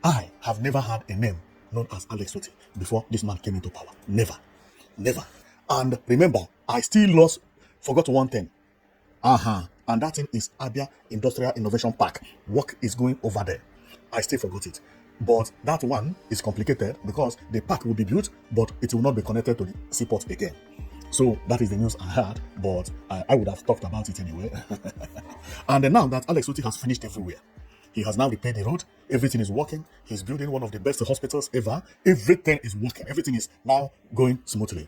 I have never had a name known as Alex Otti before this man came into power. Never. And remember, I still forgot one thing. And that thing is Abia Industrial Innovation Park. Work is going over there. I still forgot it. But that one is complicated because the park will be built, but it will not be connected to the seaport again. So that is the news I had, but I would have talked about it anyway. And now that Alex Otti has finished everywhere, he has now repaired the road, everything is working, he's building one of the best hospitals ever, everything is working, everything is now going smoothly.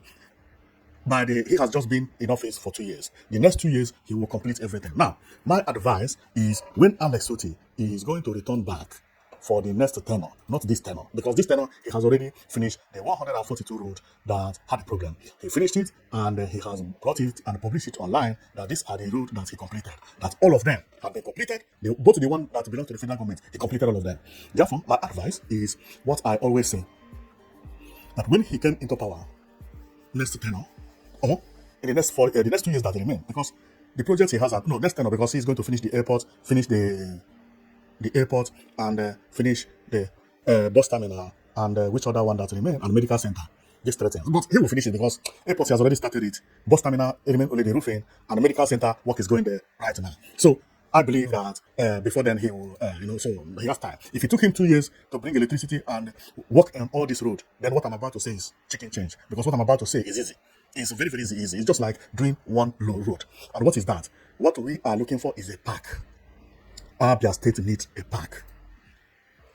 He has just been in office for 2 years. The next 2 years, he will complete everything. Now, my advice is when Alex Otti is going to return back for the next tenor, not this tenor, because this tenor, he has already finished the 142 road that had a problem. He finished it and he has brought it and published it online that these are the road that he completed, that all of them have been completed, both the one that belongs to the federal government, he completed all of them. Therefore, my advice is what I always say, that when he came into power, next tenor, or in the next 2 years that remain, because the project he has, next tenor, because he's going to finish the airport, finish the airport, and finish the bus terminal, and which other one that remain, and medical center. These 3 things. But he will finish it because airport he has already started it. Bus terminal remain only the roofing, and the medical center work is going there right now. So I believe that before then he will, so he has time. If it took him 2 years to bring electricity and work on all this road, then what I'm about to say is chicken change. Because what I'm about to say is easy. It's very, very easy. It's just like doing one low road. And what is that? What we are looking for is a park. Abia State needs a park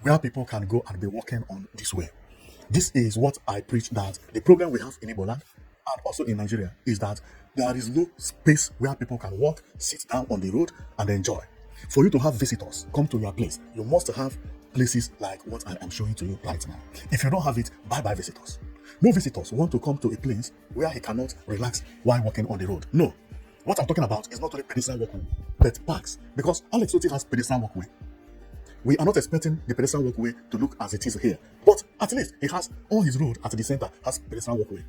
where people can go and be walking on this way. This is what I preach, that the problem we have in Igbo land and also in Nigeria is that there is no space where people can walk, sit down on the road and enjoy. For you to have visitors come to your place, you must have places like what I am showing to you right now. If you don't have it, bye-bye visitors. No visitors want to come to a place where he cannot relax while walking on the road. No. What I'm talking about is not only pedestrian walkway, but parks. Because Alex Otti has pedestrian walkway. We are not expecting the pedestrian walkway to look as it is here. But at least he has all his road at the center has pedestrian walkway.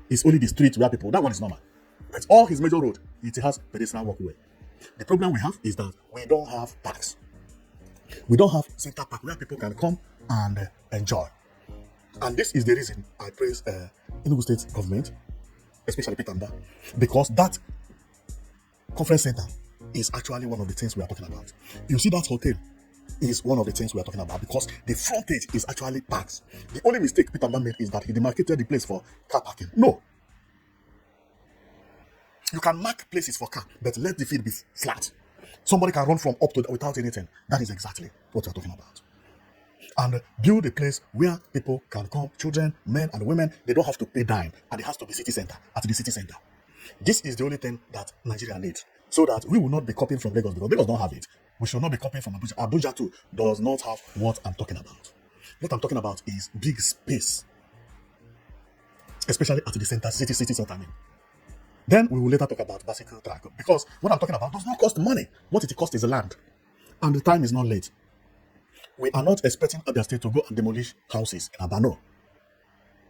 It's only the street where people, that one is normal. But all his major road, it has pedestrian walkway. The problem we have is that we don't have parks. We don't have center park where people can come and enjoy. And this is the reason I praise Enugu State government, especially Pitanda, because that conference center is actually one of the things we are talking about. You see that hotel is one of the things we are talking about, because the frontage is actually parks. The only mistake Peter Man made is that he demarcated the place for car parking. No, you can mark places for car, but let the field be flat. Somebody can run from up to without anything. That is exactly what we are talking about. And build a place where people can come, children, men and women. They don't have to pay dime, and it has to be city center, at the city center. This is the only thing that Nigeria needs, so that we will not be copying from Lagos, because Lagos don't have it. We should not be copying from Abuja. Abuja too does not have what I'm talking about. What I'm talking about is big space, especially at the center, city center. I mean. Then we will later talk about bicycle track, because what I'm talking about does not cost money. What it costs is the land, and the time is not late. We are not expecting Abia State to go and demolish houses in Abano.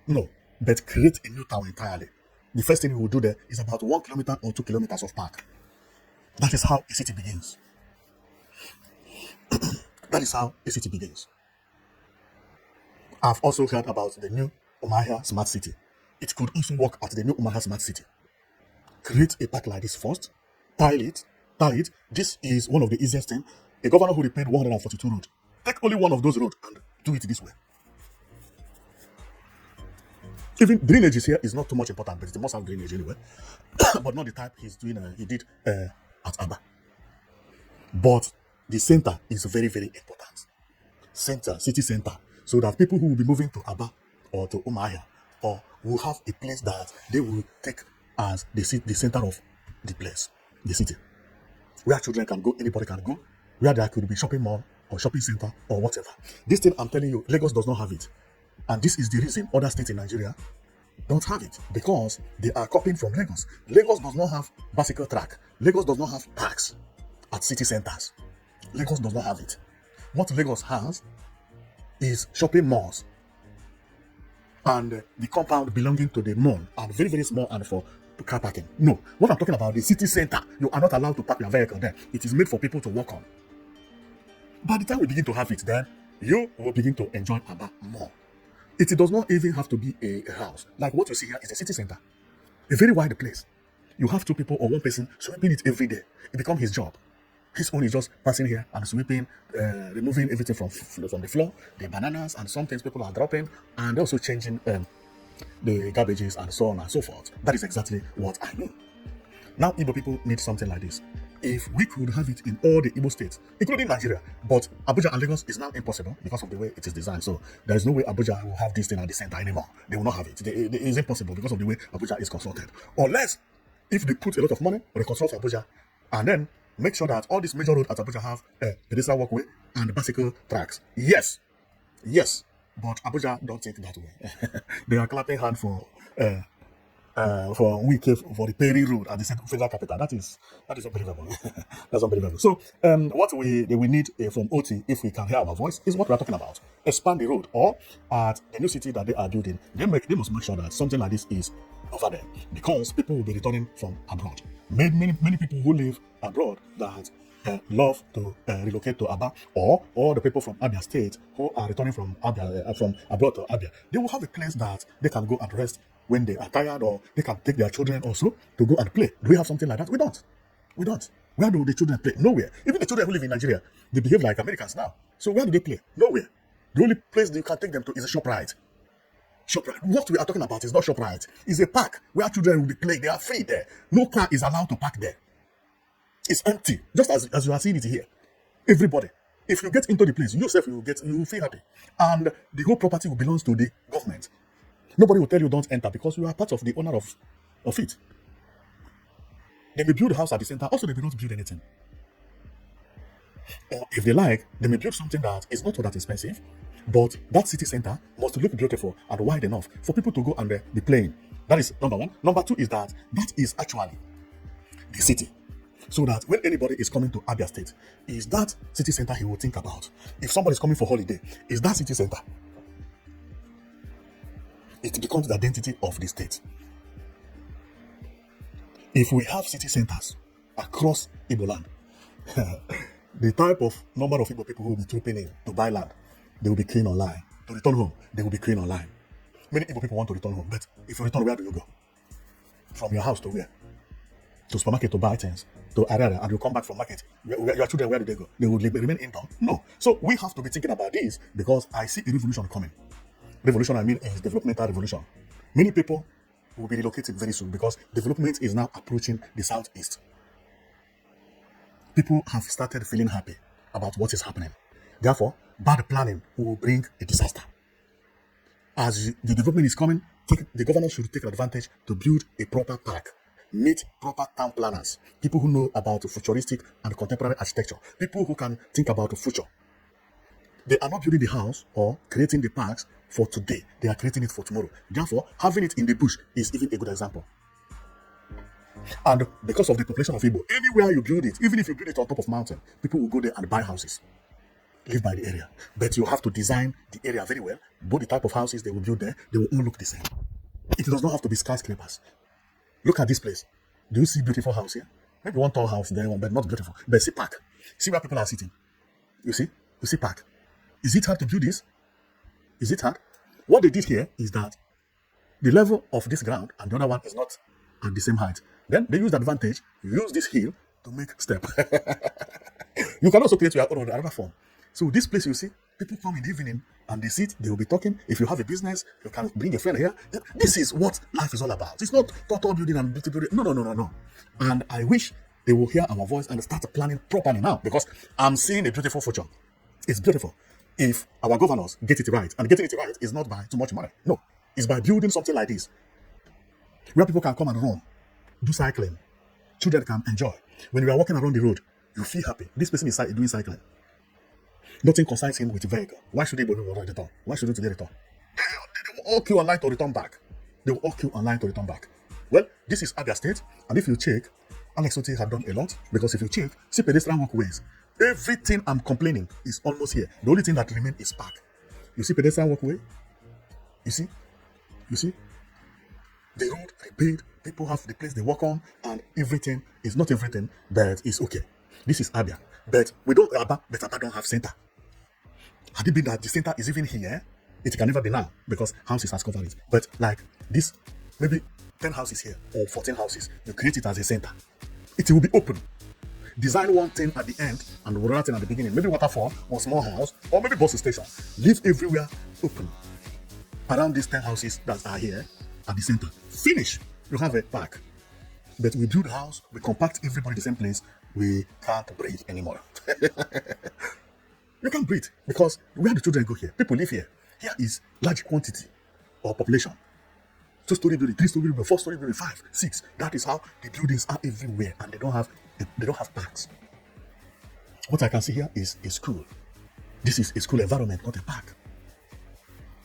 No, but create a new town entirely. The first thing we will do there is about 1 kilometer or 2 kilometers of park. That is how a city begins. That is how a city begins. I've also heard about the new Umahia Smart City. It could also work at the new Umahia Smart City. Create a park like this first, tile it. This is one of the easiest things. A governor who repaired 142 roads. Take only one of those roads and do it this way. Even drainage here is not too much important, but it must have drainage anyway. But not the type he did at Abba. But the center is very, very important. Center, city center, so that people who will be moving to Abba or to Umahia or will have a place that they will take as the center of the place, the city, where children can go, anybody can go, where there could be shopping mall or shopping center or whatever. This thing, I'm telling you, Lagos does not have it. And this is the reason other states in Nigeria don't have it, because they are copying from Lagos. Lagos does not have bicycle track. Lagos does not have parks at city centers. Lagos does not have it. What Lagos has is shopping malls and the compound belonging to the mall, and very, very small, and for car parking. No, what I'm talking about, the city center, you are not allowed to park your vehicle there. It is made for people to walk on. By the time we begin to have it, then you will begin to enjoy Abba more. It does not even have to be a house. Like what you see here is a city center, a very wide place. You have 2 people or 1 person sweeping it every day. It becomes his job. His own is just passing here and sweeping, removing everything from the floor, the bananas and some things people are dropping, and also changing the garbages and so on and so forth. That is exactly what I mean. Now, Igbo people need something like this. If we could have it in all the Igbo states, including Nigeria, but Abuja and Lagos is now impossible because of the way it is designed. So there is no way Abuja will have this thing at the center anymore. They will not have it. It is impossible because of the way Abuja is constructed. Unless, if they put a lot of money, reconstruct Abuja, and then make sure that all these major roads at Abuja have a pedestrian walkway and bicycle tracks. Yes. But Abuja don't think that way. They are clapping hand for the Perry Road at the federal capital. That is unbelievable. That's unbelievable. So what we need from Otti, if we can hear our voice, is what we are talking about. Expand the road, or at the new city that they are building, they must make sure that something like this is over there, because people will be returning from abroad. Many people who live abroad that love to relocate to Abia, or the people from Abia State who are returning from Abia, from abroad to Abia, they will have a place that they can go and rest when they are tired, or they can take their children also to go and play. Do we have something like that? We don't. Where do the children play? Nowhere. Even the children who live in Nigeria, they behave like Americans now. So where do they play? Nowhere. The only place you can take them to is a ShopRite. What we are talking about is not ShopRite. It's a park where children will be playing. They are free there. No car is allowed to park there. It's empty, just as you are seeing it here. Everybody, if you get into the place, yourself you will feel happy, and the whole property will belong to the government. Nobody will tell you don't enter, because you are part of the owner of it. They may build a house at the center. Also, they may not build anything. Or if they like, they may build something that is not that expensive, but that city center must look beautiful and wide enough for people to go and be playing. That is number one. Number two is that is actually the city. So that when anybody is coming to Abia State, is that city center he will think about. If somebody is coming for holiday, is that city center. It becomes the identity of the state. If we have city centers across Igbo land, the type of number of Igbo people who will be trooping in to buy land, they will be queuing online. To return home, they will be queuing online. Many Igbo people want to return home, but if you return, where do you go? From your house to where? to supermarket to buy things, to area, and you come back from market. Your children, where do they go? They will remain indoor? No. So we have to be thinking about this because I see a revolution coming. Revolution, I mean, is developmental revolution. Many people will be relocated very soon because development is now approaching the southeast. People have started feeling happy about what is happening. Therefore, bad planning will bring a disaster. As the development is coming, the government should take advantage to build a proper park, meet proper town planners, people who know about futuristic and contemporary architecture, people who can think about the future. They are not building the house or creating the parks for today. They are creating it for tomorrow. Therefore, having it in the bush is even a good example. And because of the population of Igbo, anywhere you build it, even if you build it on top of mountain, people will go there and buy houses, live by the area. But you have to design the area very well. Both the type of houses they will build there, they will all look the same. It does not have to be skyscrapers. Look at this place. Do you see beautiful house here? Maybe one tall house there, but not beautiful. But see park. See where people are sitting. You see? You see park. Is it hard to build this? Is it hard? What they did here is that the level of this ground and the other one is not at the same height. Then they use the advantage, use this hill to make step. You can also create your own another form. So this place you see, people come in the evening and they sit, they will be talking. If you have a business, you can bring a friend here. This is what life is all about. It's not total building and beauty building. No. And I wish they will hear our voice and start planning properly now because I'm seeing a beautiful future. It's beautiful. If our governors get it right, and getting it right is not by too much money. No, it's by building something like this, where people can come and run, do cycling, children can enjoy. When you are walking around the road, you feel happy. This person is doing cycling. Nothing concerns him with the vehicle. Why should they return? Why should they return? They will all queue online to return back. Well, this is Abia State, and if you check, Alex Otti had done a lot because if you check, see pedestrian walkways. Everything I'm complaining is almost here. The only thing that remains is park. You see pedestrian walkway? You see? The road repaired, people have the place they walk on, and everything is not everything, but it's okay. This is Abia. But Abia don't have center. Had it been that the center is even here, it can never be now because houses has covered it. But like this, maybe 10 houses here or 14 houses, you create it as a center. It will be open. Design one thing at the end and another thing at the beginning. Maybe waterfall or small house or maybe bus station. Leave everywhere open around these 10 houses that are here at the center. Finish. You have a park. But we build a house, we compact everybody in the same place. We can't breathe anymore. You can't breathe because where the children go here? People live here. Here is large quantity of population. 2-story building, 3-story building, 4-story building, 5, 6. That is how the buildings are everywhere, and they don't have parks. What I can see here is a school. This is a school environment, not a park.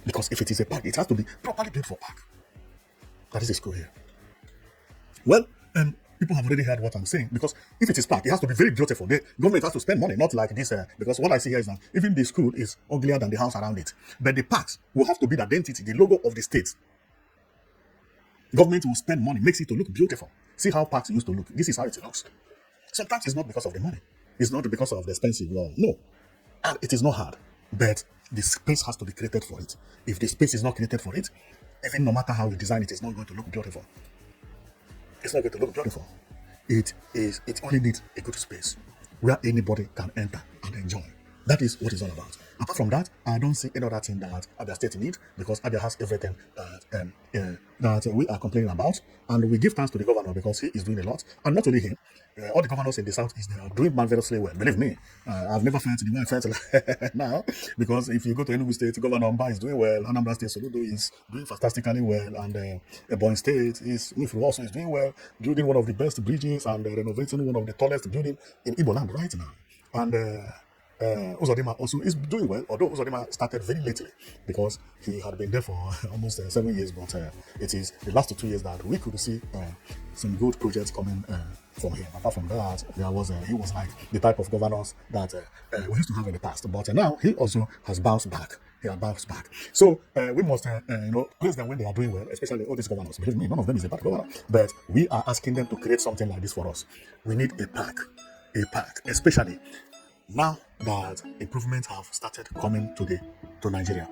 Because if it is a park, it has to be properly built for park. That is a school here. Well, people have already heard what I'm saying because if it is park, it has to be very beautiful. The government has to spend money, not like this. Because what I see here is that even the school is uglier than the house around it. But the parks will have to be the identity, the logo of the state. Government will spend money, makes it to look beautiful. See how parks used to look. This is how it looks. Sometimes it's not because of the money. It's not because of the expensive law. No. And it is not hard. But the space has to be created for it. If the space is not created for it, even no matter how you design it, it's not going to look beautiful. It's not going to look beautiful. It only needs a good space where anybody can enter and enjoy. That is what it's all about. Apart from that, I don't see any other thing that Abia State needs because Abia has everything that we are complaining about. And we give thanks to the governor because he is doing a lot. And not only him, all the governors in the southeast, they are doing marvelously well. Believe me, I've never felt the way I felt like now. Because if you go to Enugu State, Governor Mba is doing well. Anambra State, Soludo is doing fantastically well. And Ebonyi State also is doing well, building one of the best bridges and renovating one of the tallest buildings in Igbo land right now. And Uzodimma also is doing well, although Uzodimma started very lately because he had been there for almost 7 years, but it is the last 2 years that we could see some good projects coming from him. Apart from that, he was like the type of governors that we used to have in the past, but now he also has bounced back. So we must, praise them when they are doing well, especially all these governors. Believe me, none of them is a bad governor, but we are asking them to create something like this for us. We need a park, especially now that improvements have started coming to Nigeria.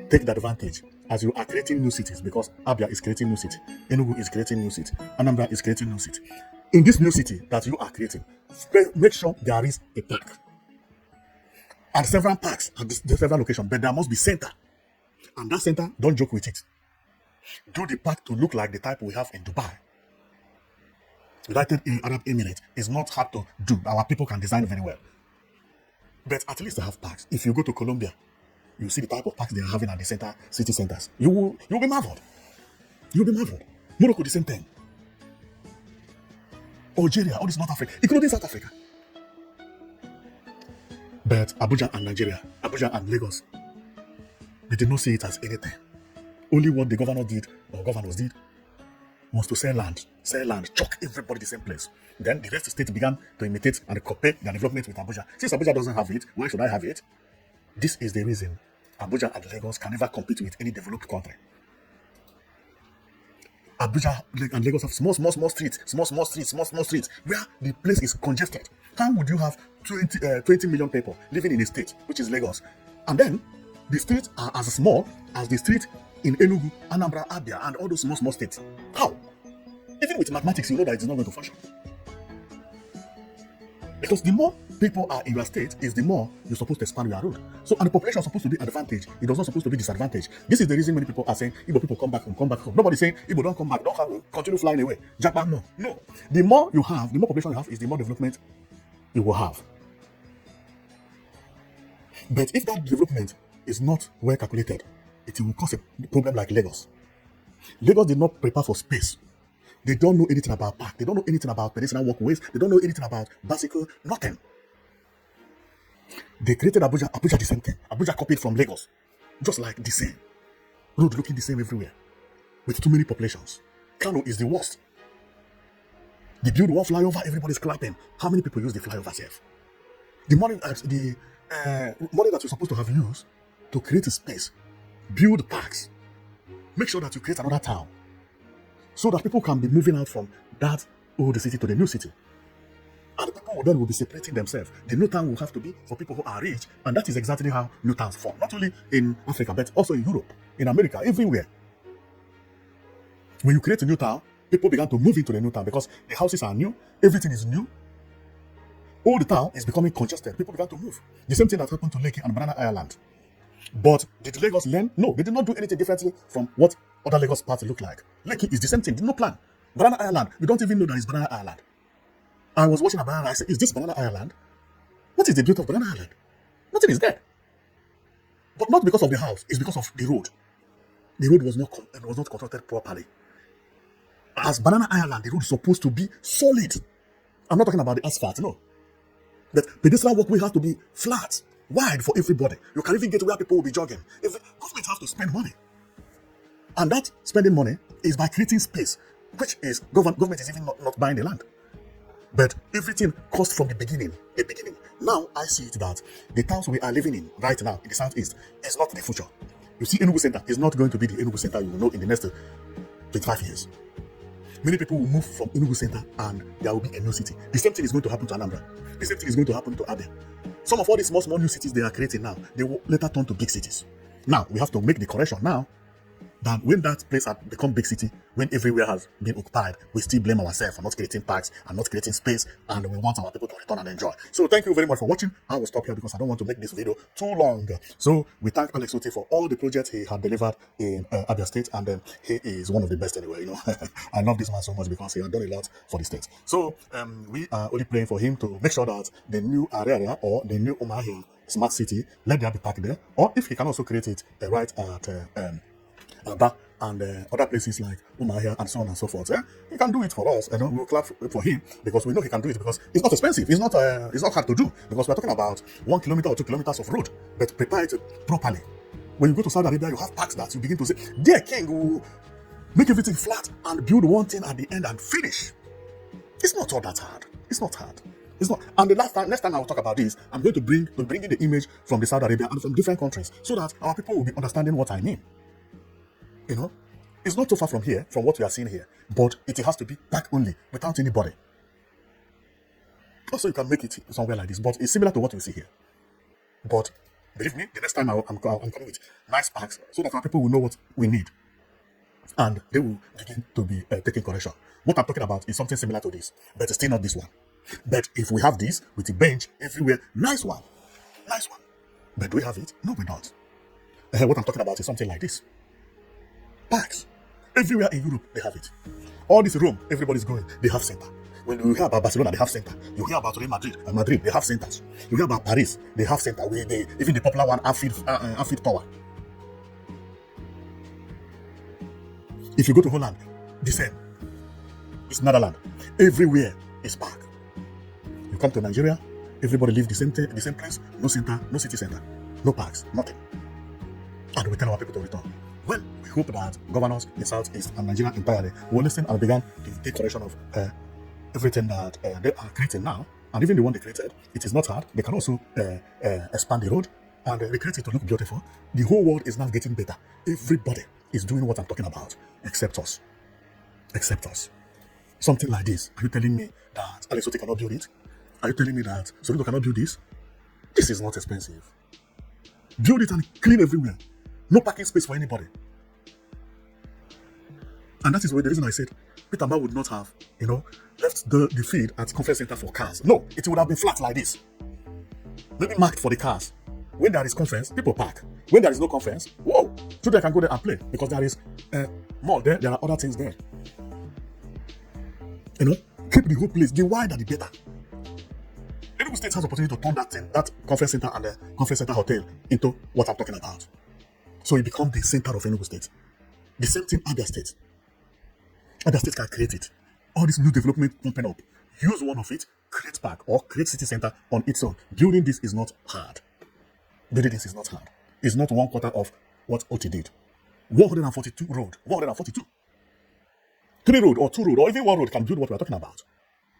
Take the advantage as you are creating new cities because Abia is creating new city, Enugu is creating new city, Anambra is creating new city. In this new city that you are creating, make sure there is a park and several parks at the several locations, but there must be center. And that center, don't joke with it. Do the park to look like the type we have in Dubai. United Arab Emirates is not hard to do. Our people can design very well. But at least they have parks. If you go to Colombia, you see the type of parks they are having at the city centers. You'll be marveled. You'll be marveled. Morocco, the same thing. Algeria, all this North Africa, including South Africa. But Abuja and Nigeria, Abuja and Lagos, they did not see it as anything. Only what the governor did, or governors did, was to sell land, chuck everybody the same place. Then the rest of the state began to imitate and copy their development with Abuja. Since Abuja doesn't have it, why should I have it? This is the reason Abuja and Lagos can never compete with any developed country. Abuja and Lagos have small streets, where the place is congested. How would you have 20 million people living in a state, which is Lagos? And then, the streets are as small as the street in Enugu, Anambra, Abia, and all those small states. How? Even with mathematics, you know that it's not going to function. Because the more people are in your state, is the more you're supposed to expand your road. So, and the population is supposed to be advantage. It does not supposed to be disadvantage. This is the reason many people are saying, Igbo people come back home. Nobody's saying, Igbo don't come back, continue flying away. Japan, no. The more you have, the more population you have, is the more development you will have. But if that development is not well calculated, it will cause a problem like Lagos. Lagos did not prepare for space. They don't know anything about park. They don't know anything about pedestrian walkways. They don't know anything about bicycle, nothing. They created Abuja the same thing. Abuja copied from Lagos, just like the same. Road looking the same everywhere, with too many populations. Kano is the worst. They build one flyover, everybody's clapping. How many people use the flyover safe? The money that you're supposed to have used to create a space, build parks, make sure that you create another town, so that people can be moving out from that old city to the new city. And the people then will be separating themselves. The new town will have to be for people who are rich, and that is exactly how new towns form. Not only in Africa, but also in Europe, in America, everywhere. When you create a new town, people began to move into the new town because the houses are new, everything is new. All the town is becoming congested. People began to move. The same thing that happened to Lekki and Banana Island. But did Lagos learn? No, they did not do anything differently from what other Lagos parts look like. Lekki is the same thing, did not plan. Banana Island, you don't even know that it's Banana Island. I was watching a banana, I said, is this Banana Island? What is the beauty of Banana Island? Nothing is there. But not because of the house, it's because of the road. The road was not constructed properly. As Banana Island, the road is supposed to be solid. I'm not talking about the asphalt, no. But pedestrian walkway has to be flat, wide for everybody. You can even get where people will be jogging. If government have to spend money. And that spending money is by creating space, which is government is even not buying the land. But everything costs from the beginning. Now I see it that the towns we are living in right now in the southeast is not the future. You see, Enugu Center is not going to be the Enugu Center you will know in the next 25 years. Many people will move from Enugu Center and there will be a new city. The same thing is going to happen to Anambra. The same thing is going to happen to Abia. Some of all these small new cities they are creating now, they will later turn to big cities. Now, we have to make the correction now that when that place has become big city, when everywhere has been occupied, we still blame ourselves for not creating parks and not creating space, and we want our people to return and enjoy. So thank you very much for watching. I will stop here because I don't want to make this video too long. So we thank Alex Otti for all the projects he had delivered in Abia State, and he is one of the best anyway. I love this man so much because he has done a lot for the state. So we are only praying for him to make sure that the new area or the new Umahi smart city, let there be park there, or if he can also create it right at Abia and other places like Umahia and so on and so forth. He can do it for us, and we'll clap for him because we know he can do it because it's not expensive. It's not hard to do because we're talking about 1 kilometer or 2 kilometers of road, but prepare it properly. When you go to Saudi Arabia, you have parks that you begin to say, "Dear King, will make everything flat and build one thing at the end and finish." It's not all that hard. It's not hard. It's not. And the next time I will talk about this, I'm going to bring in the image from the Saudi Arabia and from different countries so that our people will be understanding what I mean. It's not too far from here, from what we are seeing here, but it has to be back only, without anybody. Also, you can make it somewhere like this, but it's similar to what we see here. But believe me, the next time I'm coming with nice parks so that our people will know what we need. and they will begin to be taking correction. What I'm talking about is something similar to this, but it's still not this one. But if we have this with a bench everywhere, nice one, nice one. But do we have it? No, we don't. What I'm talking about is something like this. Parks. Everywhere in Europe, they have it. All this Rome, everybody's going, they have center. When you hear about Barcelona, they have center. You hear about Real Madrid, Madrid, they have centers. You hear about Paris, they have center. Even the popular one, Anfield Tower. If you go to Holland, the same. It's Netherlands. Everywhere is park. You come to Nigeria, everybody live the same place, no center, no city center, no parks, nothing. And we tell our people to return. Well, we hope that governors in Southeast and Nigeria entirely will listen and begin to take correction of everything that they are creating now. And even the one they created, it is not hard. They can also expand the road and recreate it to look beautiful. The whole world is now getting better. Everybody is doing what I'm talking about, except us. Except us. Something like this. Are you telling me that Alex Otti cannot build it? Are you telling me that Solito cannot do this? This is not expensive. Build it and clean everywhere. No parking space for anybody. And that is why the reason I said Peter Mba would not have, left the field at conference center for cars. No, it would have been flat like this. Maybe marked for the cars. When there is conference, people park. When there is no conference, whoa, children can go there and play because there is mall there. There are other things there. Keep the whole place. The wider, the better. Enugu State has opportunity to turn that conference center and the conference center hotel into what I'm talking about. So it becomes the center of Enugu State. The same thing Abia State. Abia State can create it. All this new development open up. Use one of it, create park or create city center on its own. Building this is not hard. Building this is not hard. It's not 1/4 of what Otti did. 142 road. 142. 3 road or 2 road or even 1 road can build what we're talking about.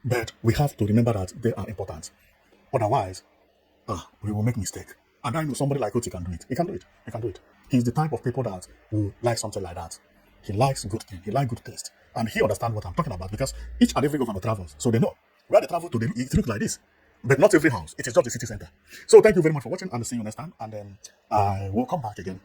But we have to remember that they are important. Otherwise, we will make mistake. And I know somebody like Otti can do it. He can do it. He can do it. He's the type of people that will like something like that. He likes good thing. He likes good taste. And he understands what I'm talking about because each and every governor travels. So they know where they travel to, it looks like this. But not every house. It is just the city center. So thank you very much for watching and see you next time. And then I will come back again.